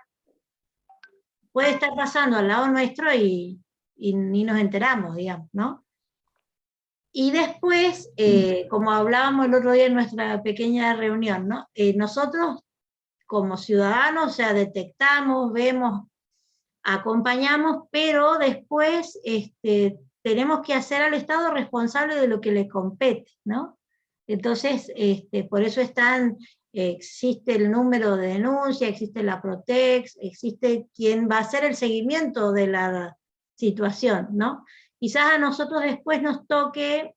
puede estar pasando al lado nuestro y ni nos enteramos, digamos, ¿no? Y después, como hablábamos el otro día en nuestra pequeña reunión, ¿no? Nosotros como ciudadanos, o sea, detectamos, vemos, acompañamos, pero después tenemos que hacer al Estado responsable de lo que le compete, ¿no? Entonces, por eso existe el número de denuncia, existe la Protex, existe quien va a hacer el seguimiento de la situación, ¿no? Quizás a nosotros después nos toque,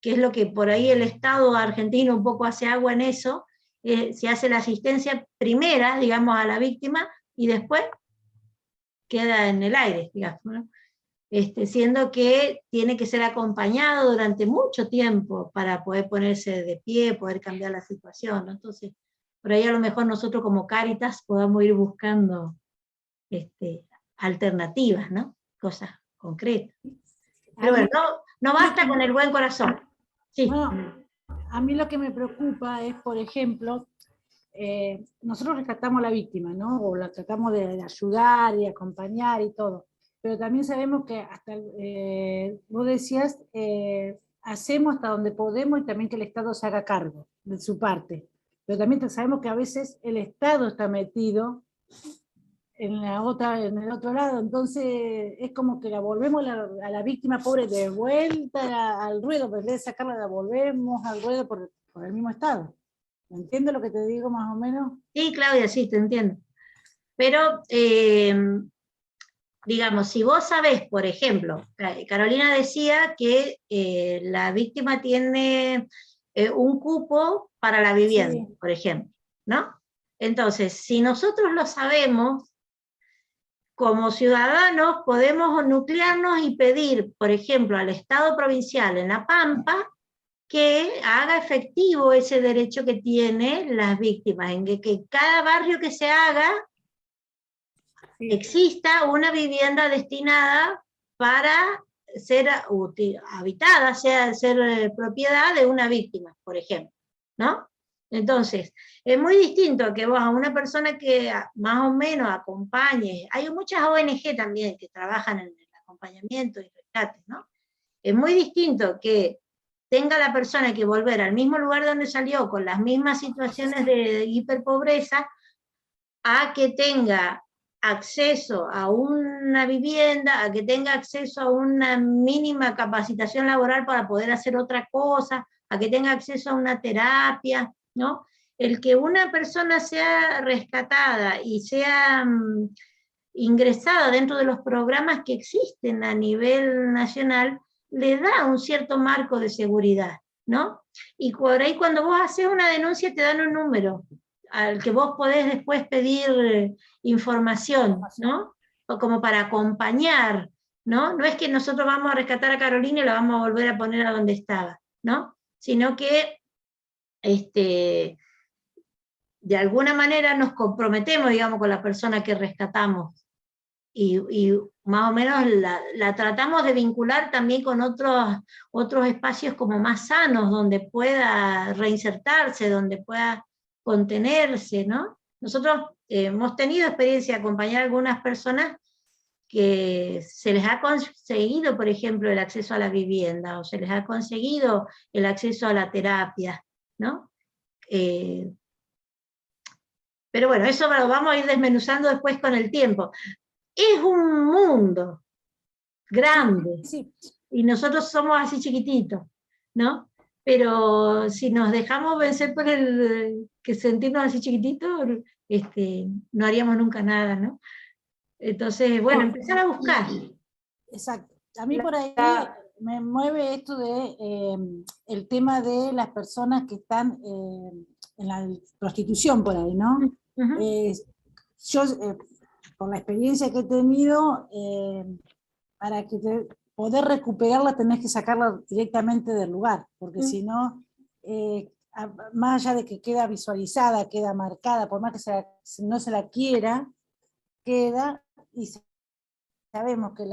que es lo que por ahí el Estado argentino un poco hace agua en eso, se hace la asistencia primera, digamos, a la víctima, y después queda en el aire, digamos, ¿no? Siendo que tiene que ser acompañado durante mucho tiempo para poder ponerse de pie, poder cambiar la situación, ¿no? Entonces, por ahí a lo mejor nosotros como Cáritas podamos ir buscando alternativas, ¿no? Cosas concretas. Pero bueno, no basta con el buen corazón. Sí. Bueno, a mí lo que me preocupa es, por ejemplo, nosotros rescatamos a la víctima, ¿no? O la tratamos de ayudar y acompañar y todo. Pero también sabemos que hasta, vos decías, hacemos hasta donde podemos y también que el Estado se haga cargo de su parte. Pero también sabemos que a veces el Estado está metido en el otro lado, entonces es como que la volvemos a la víctima pobre de vuelta al ruedo, pero en vez de sacarla la volvemos al ruedo por el mismo Estado. ¿Entiendes lo que te digo más o menos? Sí, Claudia, sí, te entiendo. Pero, digamos, si vos sabés, por ejemplo, Carolina decía que la víctima tiene un cupo para la vivienda, sí, por ejemplo, ¿no? Entonces, si nosotros lo sabemos, como ciudadanos podemos nuclearnos y pedir, por ejemplo, al Estado provincial en La Pampa, que haga efectivo ese derecho que tienen las víctimas, en que cada barrio que se haga, exista una vivienda destinada para ser habitada, sea ser propiedad de una víctima, por ejemplo, ¿no? Entonces, es muy distinto a que vos a una persona que más o menos acompañe, hay muchas ONG también que trabajan en el acompañamiento y rescate, ¿no? Es muy distinto que tenga la persona que volver al mismo lugar donde salió con las mismas situaciones de hiperpobreza, a que tenga acceso a una vivienda, a que tenga acceso a una mínima capacitación laboral para poder hacer otra cosa, a que tenga acceso a una terapia, ¿no? El que una persona sea rescatada y sea ingresada dentro de los programas que existen a nivel nacional, le da un cierto marco de seguridad, ¿no? Y por ahí cuando vos haces una denuncia te dan un número al que vos podés después pedir información, ¿no? O como para acompañar, ¿no? No es que nosotros vamos a rescatar a Carolina y la vamos a volver a poner a donde estaba, ¿no? Sino que de alguna manera nos comprometemos, digamos, con la persona que rescatamos y más o menos la tratamos de vincular también con otros espacios como más sanos, donde pueda reinsertarse, donde pueda contenerse, ¿no? Nosotros hemos tenido experiencia de acompañar a algunas personas que se les ha conseguido, por ejemplo, el acceso a la vivienda, o se les ha conseguido el acceso a la terapia, ¿no? Pero bueno, eso lo vamos a ir desmenuzando después con el tiempo. Es un mundo grande, sí. Y nosotros somos así chiquititos, ¿no? Pero si nos dejamos vencer por el que sentirnos así chiquititos, no haríamos nunca nada, ¿no? Entonces, bueno, empezar a buscar. Exacto. A mí por ahí me mueve esto de el tema de las personas que están en la prostitución por ahí, ¿no? Yo, por la experiencia que he tenido, para que poder recuperarla tenés que sacarla directamente del lugar, porque si no, más allá de que queda visualizada, queda marcada, por más que no se la quiera, queda, y sabemos que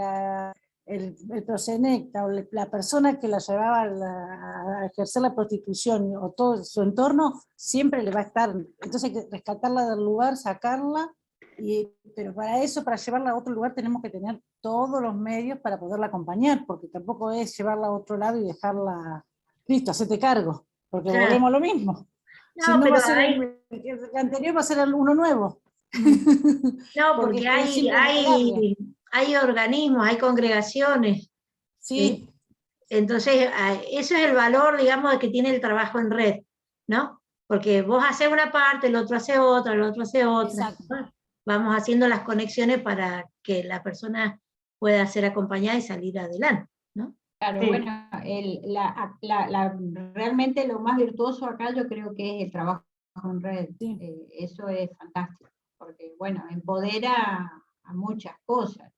el proxeneta o la persona que la llevaba a ejercer la prostitución o todo su entorno, siempre le va a estar, entonces hay que rescatarla del lugar, sacarla Pero para eso, para llevarla a otro lugar, tenemos que tener todos los medios para poderla acompañar, porque tampoco es llevarla a otro lado y dejarla, listo, hacete cargo, porque Claro. volvemos a lo mismo. No, Si no pero va a ser hay, el anterior, va a ser uno nuevo. no, porque es siempre vulnerable. hay organismos, hay congregaciones. Sí, Entonces, eso es el valor, digamos, que tiene el trabajo en red, ¿no? Porque vos haces una parte, el otro hace otra, el otro hace otra. exacto. ¿No? Vamos haciendo las conexiones para que la persona pueda ser acompañada y salir adelante, ¿no? Claro, Sí. bueno, realmente lo más virtuoso acá yo creo que es el trabajo en red. Sí. Eso es fantástico, porque bueno, empodera a muchas cosas.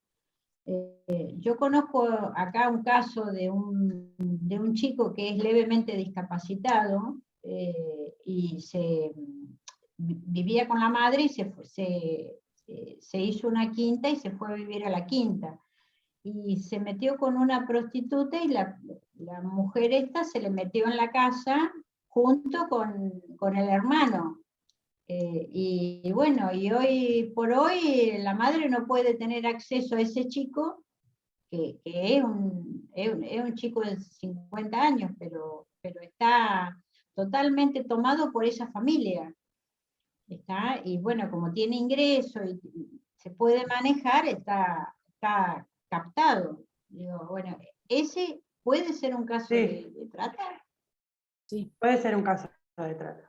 Yo conozco acá un caso de un chico que es levemente discapacitado y vivía con la madre y se hizo una quinta y se fue a vivir a la quinta. Y se metió con una prostituta y la mujer esta se le metió en la casa junto con el hermano. Y bueno, y hoy por hoy la madre no puede tener acceso a ese chico, que es un chico de 50 años, pero está totalmente tomado por esa familia. Y bueno, como tiene ingreso y se puede manejar, está captado. Digo, bueno, ese puede ser un caso Sí. de trata. Sí. Puede ser un caso de trata.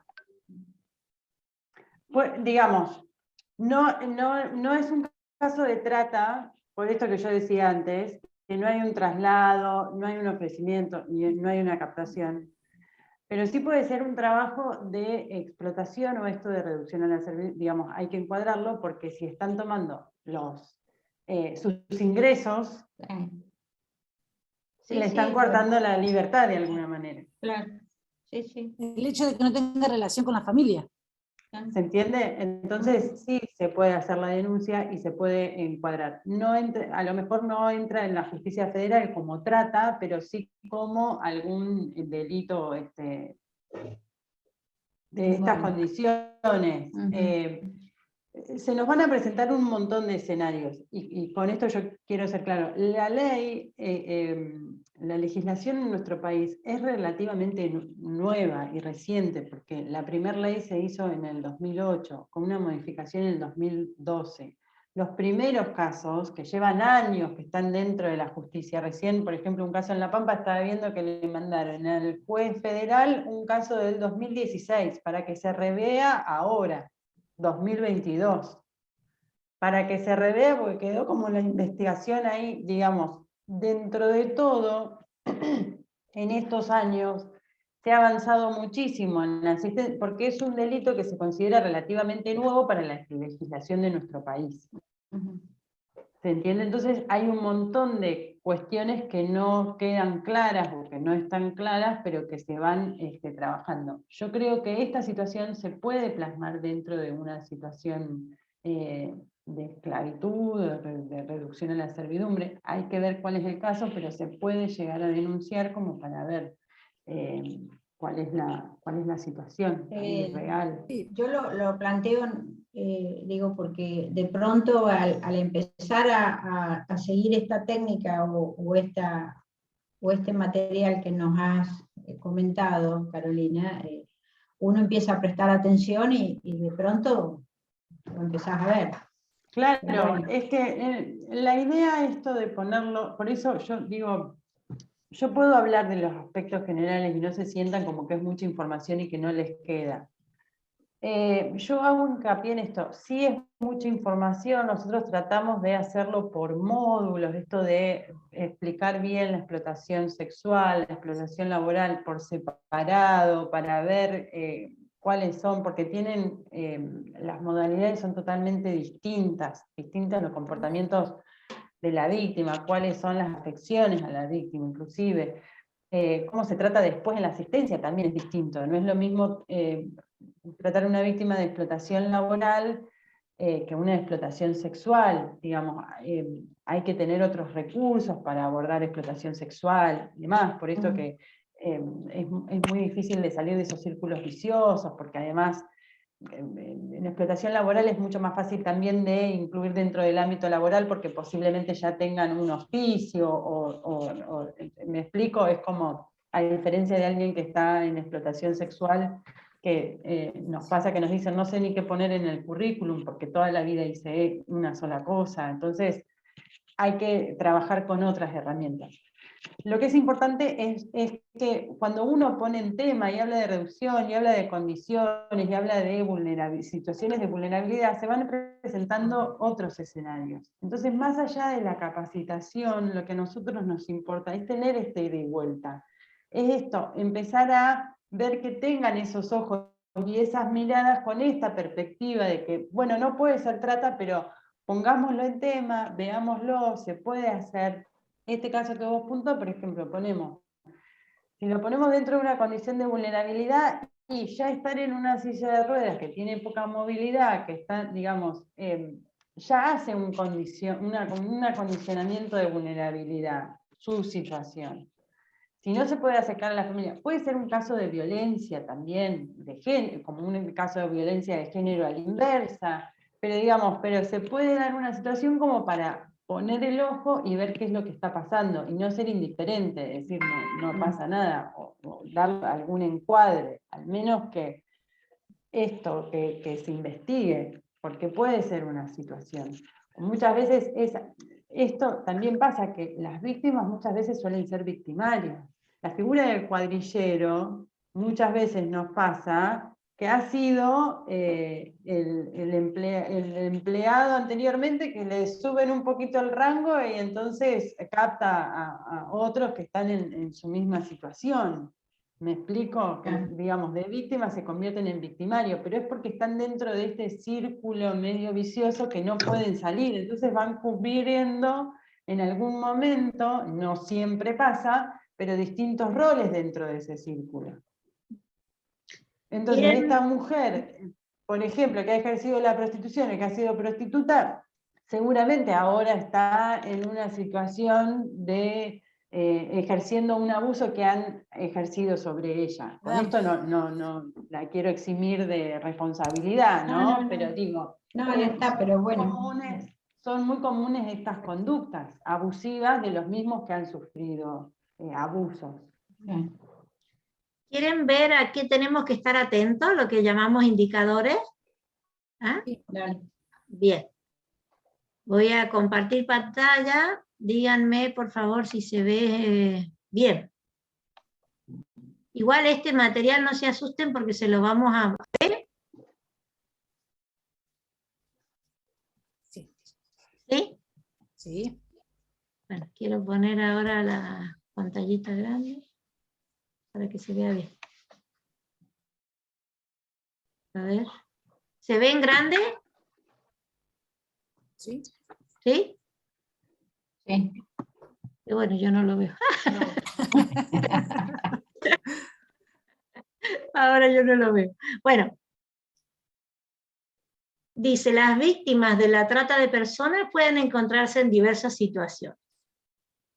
Pues, digamos, no es un caso de trata, por esto que yo decía antes, que no hay un traslado, no hay un ofrecimiento, no hay una captación, pero sí puede ser un trabajo de explotación o esto de reducción a la servicio, digamos, hay que encuadrarlo porque si están tomando sus ingresos, Sí, le están sí, cortando la libertad de alguna manera. claro. Sí, sí. El hecho de que no tenga relación con la familia. ¿Se entiende? Entonces sí se puede hacer la denuncia y se puede encuadrar. A lo mejor no entra en la justicia federal como trata, pero sí como algún delito de estas Bueno. condiciones. Se nos van a presentar un montón de escenarios y con esto yo quiero ser claro. La ley, la legislación en nuestro país es relativamente nueva y reciente, porque la primera ley se hizo en el 2008, con una modificación en el 2012. Los primeros casos, que llevan años que están dentro de la justicia, recién, por ejemplo, un caso en La Pampa, estaba viendo que le mandaron al juez federal un caso del 2016, para que se revea ahora. 2022, para que se revea, porque quedó como la investigación ahí, digamos, dentro de todo, en estos años, se ha avanzado muchísimo en la asistencia, porque es un delito que se considera relativamente nuevo para la legislación de nuestro país. ¿Se entiende? Entonces hay un montón de cuestiones que no quedan claras o que no están claras, pero que se van trabajando. Yo creo que esta situación se puede plasmar dentro de una situación de esclavitud, de reducción a la servidumbre. Hay que ver cuál es el caso, pero se puede llegar a denunciar como para ver cuál es la situación real. Yo lo planteo, digo, porque de pronto al empezar a seguir esta técnica o este material que nos has comentado, Carolina, uno empieza a prestar atención y de pronto lo empezás a ver. Claro, bueno. Es que la idea esto de ponerlo, por eso yo digo, yo puedo hablar de los aspectos generales y no se sientan como que es mucha información y que no les queda. Yo hago hincapié en esto, sí es mucha información, nosotros tratamos de hacerlo por módulos, esto de explicar bien la explotación sexual, la explotación laboral por separado, para ver cuáles son, porque tienen, las modalidades son totalmente distintas los comportamientos de la víctima, cuáles son las afecciones a la víctima inclusive, cómo se trata después en la asistencia también es distinto, no es lo mismo tratar a una víctima de explotación laboral que una explotación sexual, digamos, hay que tener otros recursos para abordar explotación sexual y demás, por esto que es muy difícil de salir de esos círculos viciosos, porque además en explotación laboral es mucho más fácil también de incluir dentro del ámbito laboral, porque posiblemente ya tengan un oficio, me explico, es como, a diferencia de alguien que está en explotación sexual, que nos pasa que nos dicen, no sé ni qué poner en el currículum, porque toda la vida hice una sola cosa, entonces hay que trabajar con otras herramientas. Lo que es importante es que cuando uno pone en tema y habla de reducción, y habla de condiciones, y habla de situaciones de vulnerabilidad, se van presentando otros escenarios. Entonces, más allá de la capacitación, lo que a nosotros nos importa es tener este ida y vuelta. Es esto, empezar a ver que tengan esos ojos y esas miradas con esta perspectiva de que, bueno, no puede ser trata, pero pongámoslo en tema, veámoslo, se puede hacer. Este caso que vos puntó, por ejemplo, si lo ponemos dentro de una condición de vulnerabilidad, y ya estar en una silla de ruedas que tiene poca movilidad, que está, digamos, ya hace un acondicionamiento de vulnerabilidad, su situación. Si no se puede acercar a la familia, puede ser un caso de violencia también, de género, como un caso de violencia de género a la inversa, pero digamos, pero se puede dar una situación como para poner el ojo y ver qué es lo que está pasando, y no ser indiferente, decir no pasa nada, o dar algún encuadre, al menos que esto, que se investigue, porque puede ser una situación. Muchas veces esto también pasa, que las víctimas muchas veces suelen ser victimarias. La figura del cuadrillero muchas veces nos pasa que ha sido el empleado anteriormente, que le suben un poquito el rango y entonces capta a otros que están en su misma situación. ¿Me explico? Que, digamos, de víctimas se convierten en victimarios, pero es porque están dentro de este círculo medio vicioso que no pueden salir, entonces van cubriendo en algún momento, no siempre pasa, pero distintos roles dentro de ese círculo. Entonces, esta mujer, por ejemplo, que ha ejercido la prostitución y que ha sido prostituta, seguramente ahora está en una situación de ejerciendo un abuso que han ejercido sobre ella. Con esto no la quiero eximir de responsabilidad, ¿no? Pero digo, no está, pero bueno. Son muy comunes estas conductas abusivas de los mismos que han sufrido abusos. ¿Quieren ver a qué tenemos que estar atentos, lo que llamamos indicadores? ¿Ah? Sí, dale. Bien. Voy a compartir pantalla. Díganme, por favor, si se ve bien. Igual este material no se asusten porque se lo vamos a ver. Sí. ¿Sí? Sí. Bueno, quiero poner ahora la pantallita grande para que se vea bien. A ver. ¿Se ve en grande? Sí. ¿Sí? Sí. Y bueno, yo no lo veo. Ahora yo no lo veo. Bueno. Dice, las víctimas de la trata de personas pueden encontrarse en diversas situaciones.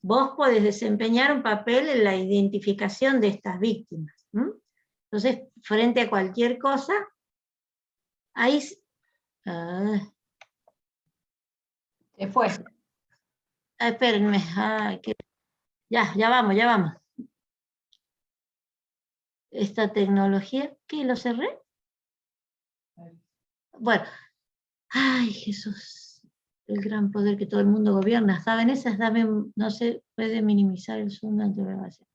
Vos podés desempeñar un papel en la identificación de estas víctimas. Entonces, frente a cualquier cosa, ahí... Se fue. Espérenme. Ya vamos. Esta tecnología, ¿qué? ¿Lo cerré? Bueno. Ay, Jesús. El gran poder que todo el mundo gobierna. ¿Saben esas? No se puede minimizar el zoom de la grabación.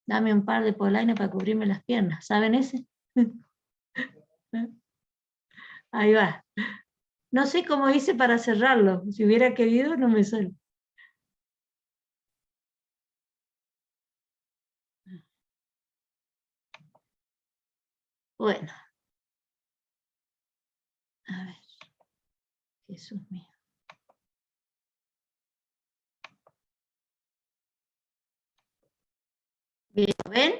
Dame un par de polainas para cubrirme las piernas. ¿Saben ese? Ahí va. No sé cómo hice para cerrarlo. Si hubiera querido, no me sale. Bueno. A ver. Jesús mío. ¿Lo ven?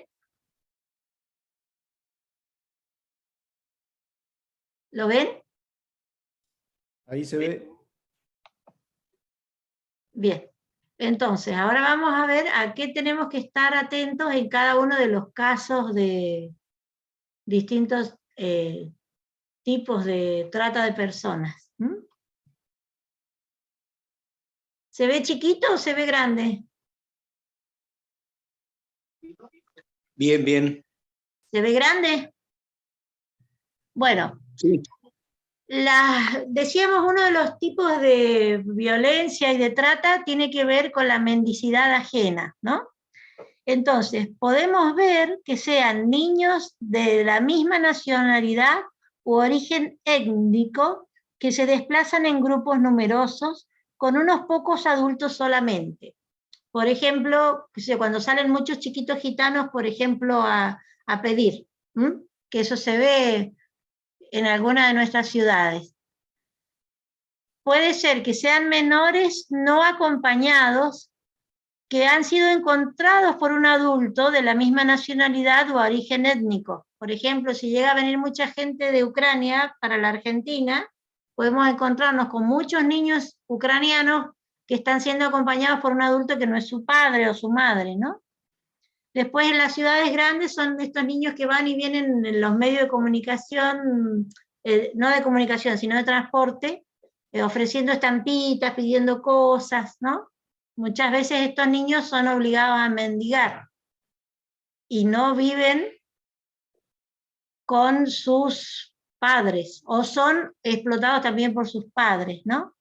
¿Lo ven? Ahí se ve. Bien. Entonces, ahora vamos a ver a qué tenemos que estar atentos en cada uno de los casos de distintos tipos de trata de personas. ¿Se ve chiquito o se ve grande? Bien, bien. ¿Se ve grande? Bueno, Sí. decíamos, uno de los tipos de violencia y de trata tiene que ver con la mendicidad ajena, ¿no? Entonces, podemos ver que sean niños de la misma nacionalidad u origen étnico que se desplazan en grupos numerosos con unos pocos adultos solamente. Por ejemplo, cuando salen muchos chiquitos gitanos, por ejemplo, a pedir, que eso se ve en alguna de nuestras ciudades. Puede ser que sean menores no acompañados que han sido encontrados por un adulto de la misma nacionalidad o origen étnico. Por ejemplo, si llega a venir mucha gente de Ucrania para la Argentina, podemos encontrarnos con muchos niños ucranianos que están siendo acompañados por un adulto que no es su padre o su madre, ¿no? Después, en las ciudades grandes son estos niños que van y vienen en los medios de comunicación, no de comunicación, sino de transporte, ofreciendo estampitas, pidiendo cosas, ¿no? Muchas veces estos niños son obligados a mendigar y no viven con sus padres, o son explotados también por sus padres, ¿no?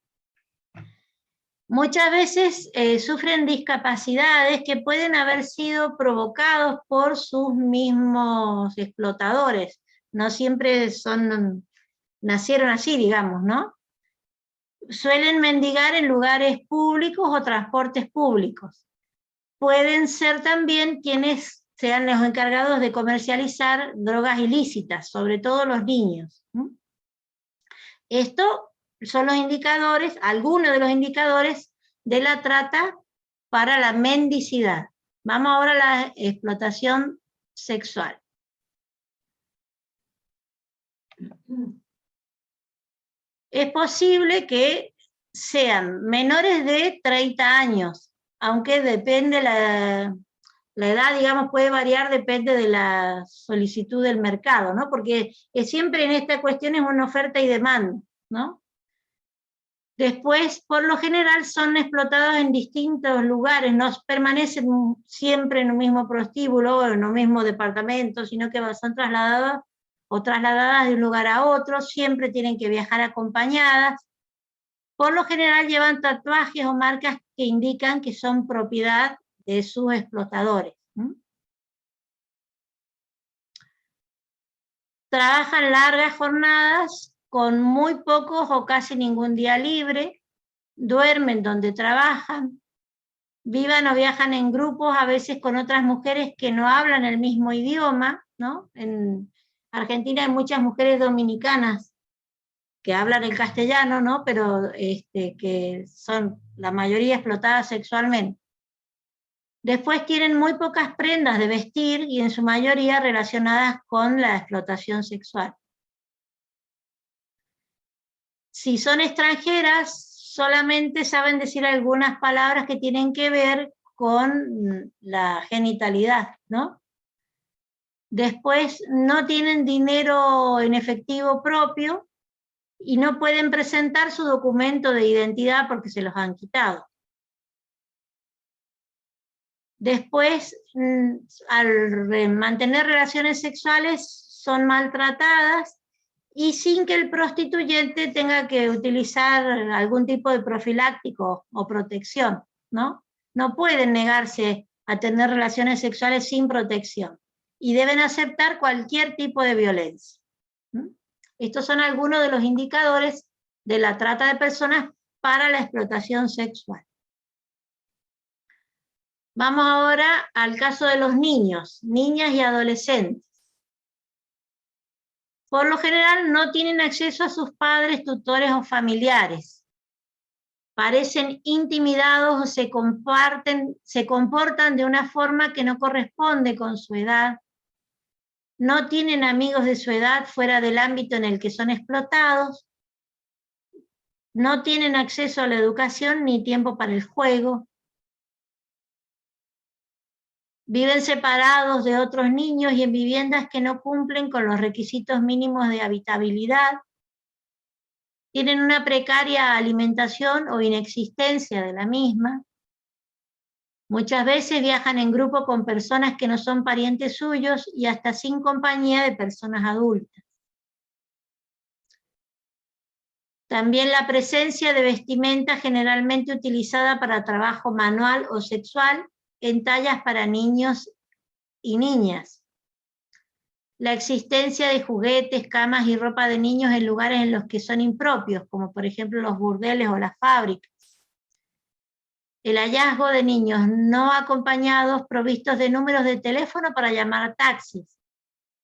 Muchas veces sufren discapacidades que pueden haber sido provocados por sus mismos explotadores. No siempre nacieron así, digamos, ¿no? Suelen mendigar en lugares públicos o transportes públicos. Pueden ser también quienes sean los encargados de comercializar drogas ilícitas, sobre todo los niños. Esto son los indicadores, algunos de los indicadores de la trata para la mendicidad. Vamos ahora a la explotación sexual. Es posible que sean menores de 30 años, aunque depende la edad, digamos, puede variar, depende de la solicitud del mercado, ¿no? Porque siempre en esta cuestión es una oferta y demanda, ¿no? Después, por lo general, son explotados en distintos lugares, no permanecen siempre en un mismo prostíbulo o en un mismo departamento, sino que son trasladados o trasladadas de un lugar a otro, siempre tienen que viajar acompañadas. Por lo general llevan tatuajes o marcas que indican que son propiedad de sus explotadores. Trabajan largas jornadas con muy pocos o casi ningún día libre, duermen donde trabajan, vivan o viajan en grupos, a veces con otras mujeres que no hablan el mismo idioma, ¿no? En Argentina hay muchas mujeres dominicanas que hablan el castellano, ¿no? Pero que son la mayoría explotadas sexualmente. Después tienen muy pocas prendas de vestir y en su mayoría relacionadas con la explotación sexual. Si son extranjeras, solamente saben decir algunas palabras que tienen que ver con la genitalidad, ¿no? Después no tienen dinero en efectivo propio y no pueden presentar su documento de identidad porque se los han quitado. Después, al mantener relaciones sexuales, son maltratadas y sin que el prostituyente tenga que utilizar algún tipo de profiláctico o protección, ¿no? No pueden negarse a tener relaciones sexuales sin protección y deben aceptar cualquier tipo de violencia. Estos son algunos de los indicadores de la trata de personas para la explotación sexual. Vamos ahora al caso de los niños, niñas y adolescentes. Por lo general no tienen acceso a sus padres, tutores o familiares. Parecen intimidados o se comportan de una forma que no corresponde con su edad. No tienen amigos de su edad fuera del ámbito en el que son explotados. No tienen acceso a la educación ni tiempo para el juego. Viven separados de otros niños y en viviendas que no cumplen con los requisitos mínimos de habitabilidad. Tienen una precaria alimentación o inexistencia de la misma. Muchas veces viajan en grupo con personas que no son parientes suyos y hasta sin compañía de personas adultas. También la presencia de vestimenta generalmente utilizada para trabajo manual o sexual en tallas para niños y niñas. La existencia de juguetes, camas y ropa de niños en lugares en los que son impropios, como por ejemplo los burdeles o las fábricas. El hallazgo de niños no acompañados provistos de números de teléfono para llamar a taxis.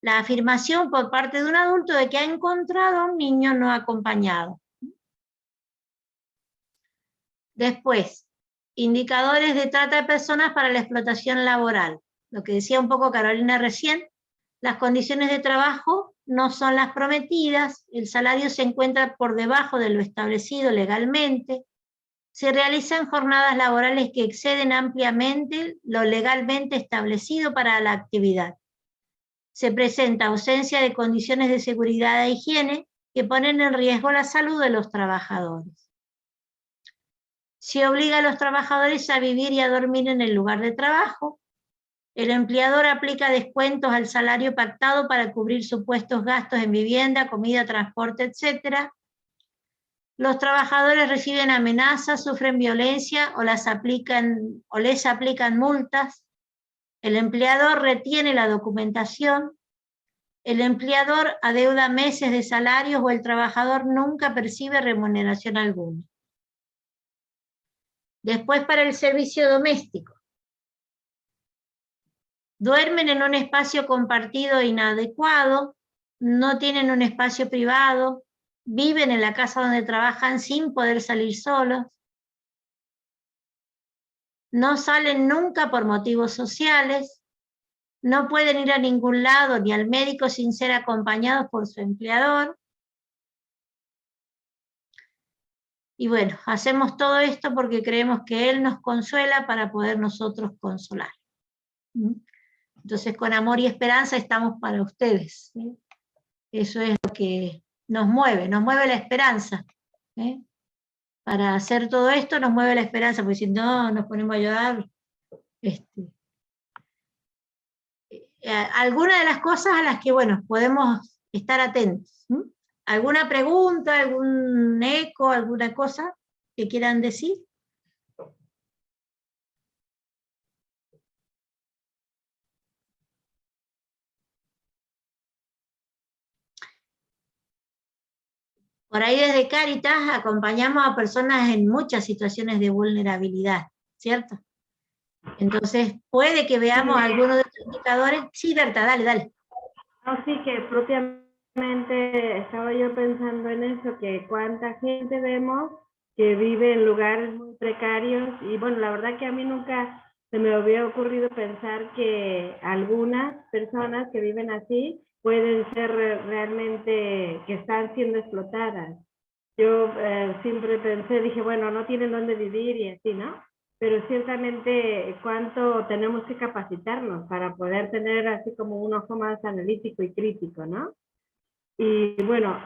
La afirmación por parte de un adulto de que ha encontrado a un niño no acompañado. Después, indicadores de trata de personas para la explotación laboral. Lo que decía un poco Carolina recién, las condiciones de trabajo no son las prometidas, el salario se encuentra por debajo de lo establecido legalmente, se realizan jornadas laborales que exceden ampliamente lo legalmente establecido para la actividad. Se presenta ausencia de condiciones de seguridad e higiene que ponen en riesgo la salud de los trabajadores. Se obliga a los trabajadores a vivir y a dormir en el lugar de trabajo. El empleador aplica descuentos al salario pactado para cubrir supuestos gastos en vivienda, comida, transporte, etc. Los trabajadores reciben amenazas, sufren violencia o les aplican multas. El empleador retiene la documentación. El empleador adeuda meses de salarios o el trabajador nunca percibe remuneración alguna. Después, para el servicio doméstico. Duermen en un espacio compartido inadecuado, no tienen un espacio privado, viven en la casa donde trabajan sin poder salir solos, no salen nunca por motivos sociales, no pueden ir a ningún lado ni al médico sin ser acompañados por su empleador. Y bueno, hacemos todo esto porque creemos que Él nos consuela para poder nosotros consolar. Entonces, con amor y esperanza estamos para ustedes. ¿Sí? Eso es lo que nos mueve la esperanza. ¿Sí? Para hacer todo esto nos mueve la esperanza, porque si no nos ponemos a llorar. Algunas de las cosas a las que, bueno, podemos estar atentos. ¿Sí? ¿Alguna pregunta, algún eco, alguna cosa que quieran decir? Por ahí desde Cáritas acompañamos a personas en muchas situaciones de vulnerabilidad, ¿cierto? Entonces, puede que veamos algunos de estos indicadores. Sí, Berta, dale. No, sí, que propiamente estaba yo pensando en eso, que cuánta gente vemos que vive en lugares muy precarios, y bueno, la verdad que a mí nunca se me había ocurrido pensar que algunas personas que viven así pueden ser realmente que están siendo explotadas. Yo siempre pensé, dije, bueno, no tienen dónde vivir y así, ¿no? Pero ciertamente cuánto tenemos que capacitarnos para poder tener así como un ojo más analítico y crítico, ¿no? Y bueno,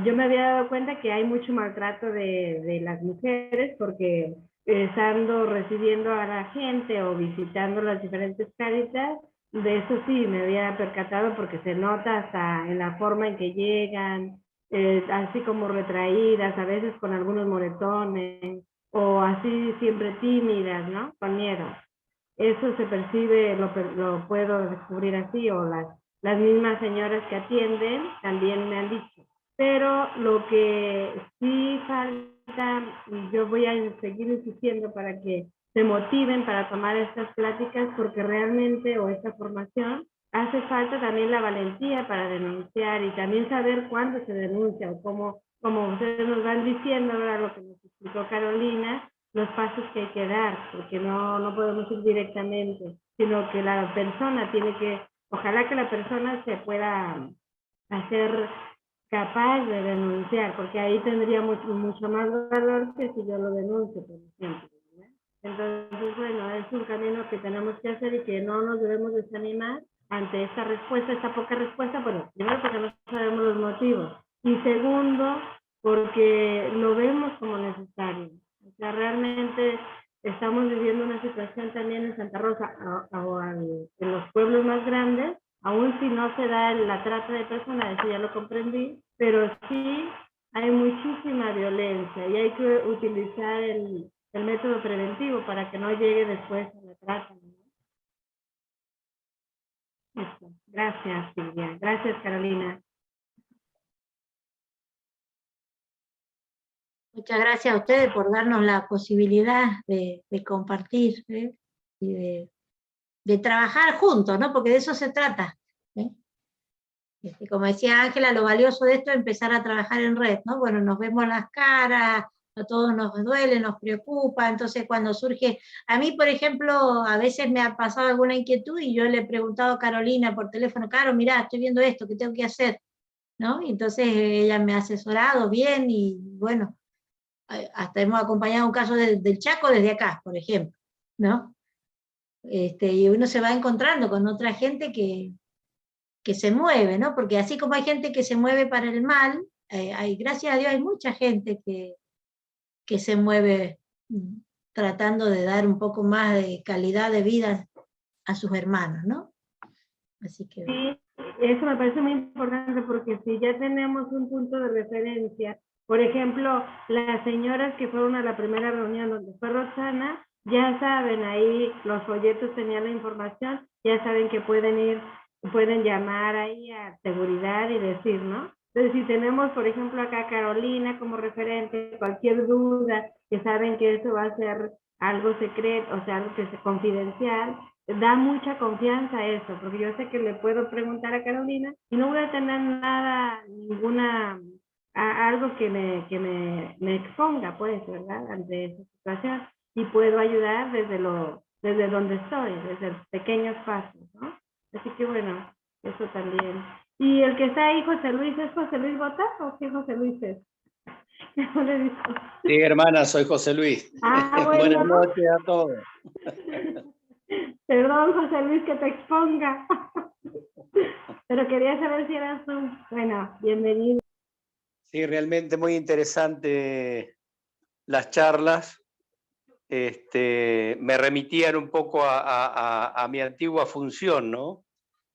yo me había dado cuenta que hay mucho maltrato de las mujeres porque estando recibiendo a la gente o visitando las diferentes Cáritas, de eso sí me había percatado porque se nota hasta en la forma en que llegan, así como retraídas, a veces con algunos moretones, o así siempre tímidas, ¿no? Con miedo. Eso se percibe, lo puedo descubrir así, o las mismas señoras que atienden también me han dicho. Pero lo que sí falta, y yo voy a seguir insistiendo para que se motiven para tomar estas pláticas, porque realmente, o esta formación, hace falta también la valentía para denunciar y también saber cuándo se denuncia, o cómo, como ustedes nos van diciendo, ahora lo que nos explicó Carolina, los pasos que hay que dar, porque no podemos ir directamente, sino que la persona tiene que, ojalá que la persona se pueda hacer capaz de denunciar, porque ahí tendría mucho más valor que si yo lo denuncio, por ejemplo. Entonces, bueno, es un camino que tenemos que hacer y que no nos debemos desanimar ante esta respuesta, esta poca respuesta, bueno, primero porque no sabemos los motivos, y segundo, porque lo vemos como necesario. O sea, realmente estamos viviendo una situación también en Santa Rosa o en los pueblos más grandes, aún si no se da la trata de personas, eso ya lo comprendí, pero sí hay muchísima violencia y hay que utilizar el método preventivo para que no llegue después a la trata, ¿no? Eso. Gracias, Silvia. Gracias, Carolina. Muchas gracias a ustedes por darnos la posibilidad de compartir, ¿eh? Y de trabajar juntos, ¿no? Porque de eso se trata, ¿eh? Como decía Ángela, lo valioso de esto es empezar a trabajar en red, ¿no? Bueno, nos vemos las caras, a todos nos duele, nos preocupa, entonces cuando surge, a mí por ejemplo, a veces me ha pasado alguna inquietud y yo le he preguntado a Carolina por teléfono, Caro, mirá, estoy viendo esto, ¿qué tengo que hacer? ¿No? Y entonces ella me ha asesorado bien y bueno, hasta hemos acompañado un caso del Chaco desde acá, por ejemplo, ¿no? Y uno se va encontrando con otra gente que se mueve, ¿no? Porque así como hay gente que se mueve para el mal, gracias a Dios hay mucha gente que se mueve tratando de dar un poco más de calidad de vida a sus hermanos, ¿no? Así que... Sí, eso me parece muy importante porque si ya tenemos un punto de referencia, por ejemplo, las señoras que fueron a la primera reunión donde fue Roxana, ya saben, ahí los folletos tenían la información, ya saben que pueden llamar ahí a seguridad y decir, ¿no? Entonces, si tenemos, por ejemplo, acá a Carolina como referente, cualquier duda, que saben que eso va a ser algo secreto, o sea, algo que es confidencial, da mucha confianza eso, porque yo sé que le puedo preguntar a Carolina y no voy a tener nada, algo que me exponga, pues, ¿verdad? Ante esa situación, y puedo ayudar desde donde estoy, desde pequeños pasos, ¿no? Así que bueno, eso también. Y el que está ahí, José Luis, ¿es José Luis Bota o qué José Luis es? ¿Cómo le digo? Sí, hermana, soy José Luis. Bueno. Buenas noches a todos. Perdón, José Luis, que te exponga. Pero quería saber si eras tú. Bueno, bienvenido. Sí, realmente muy interesante las charlas. Me remitían un poco a mi antigua función, ¿no?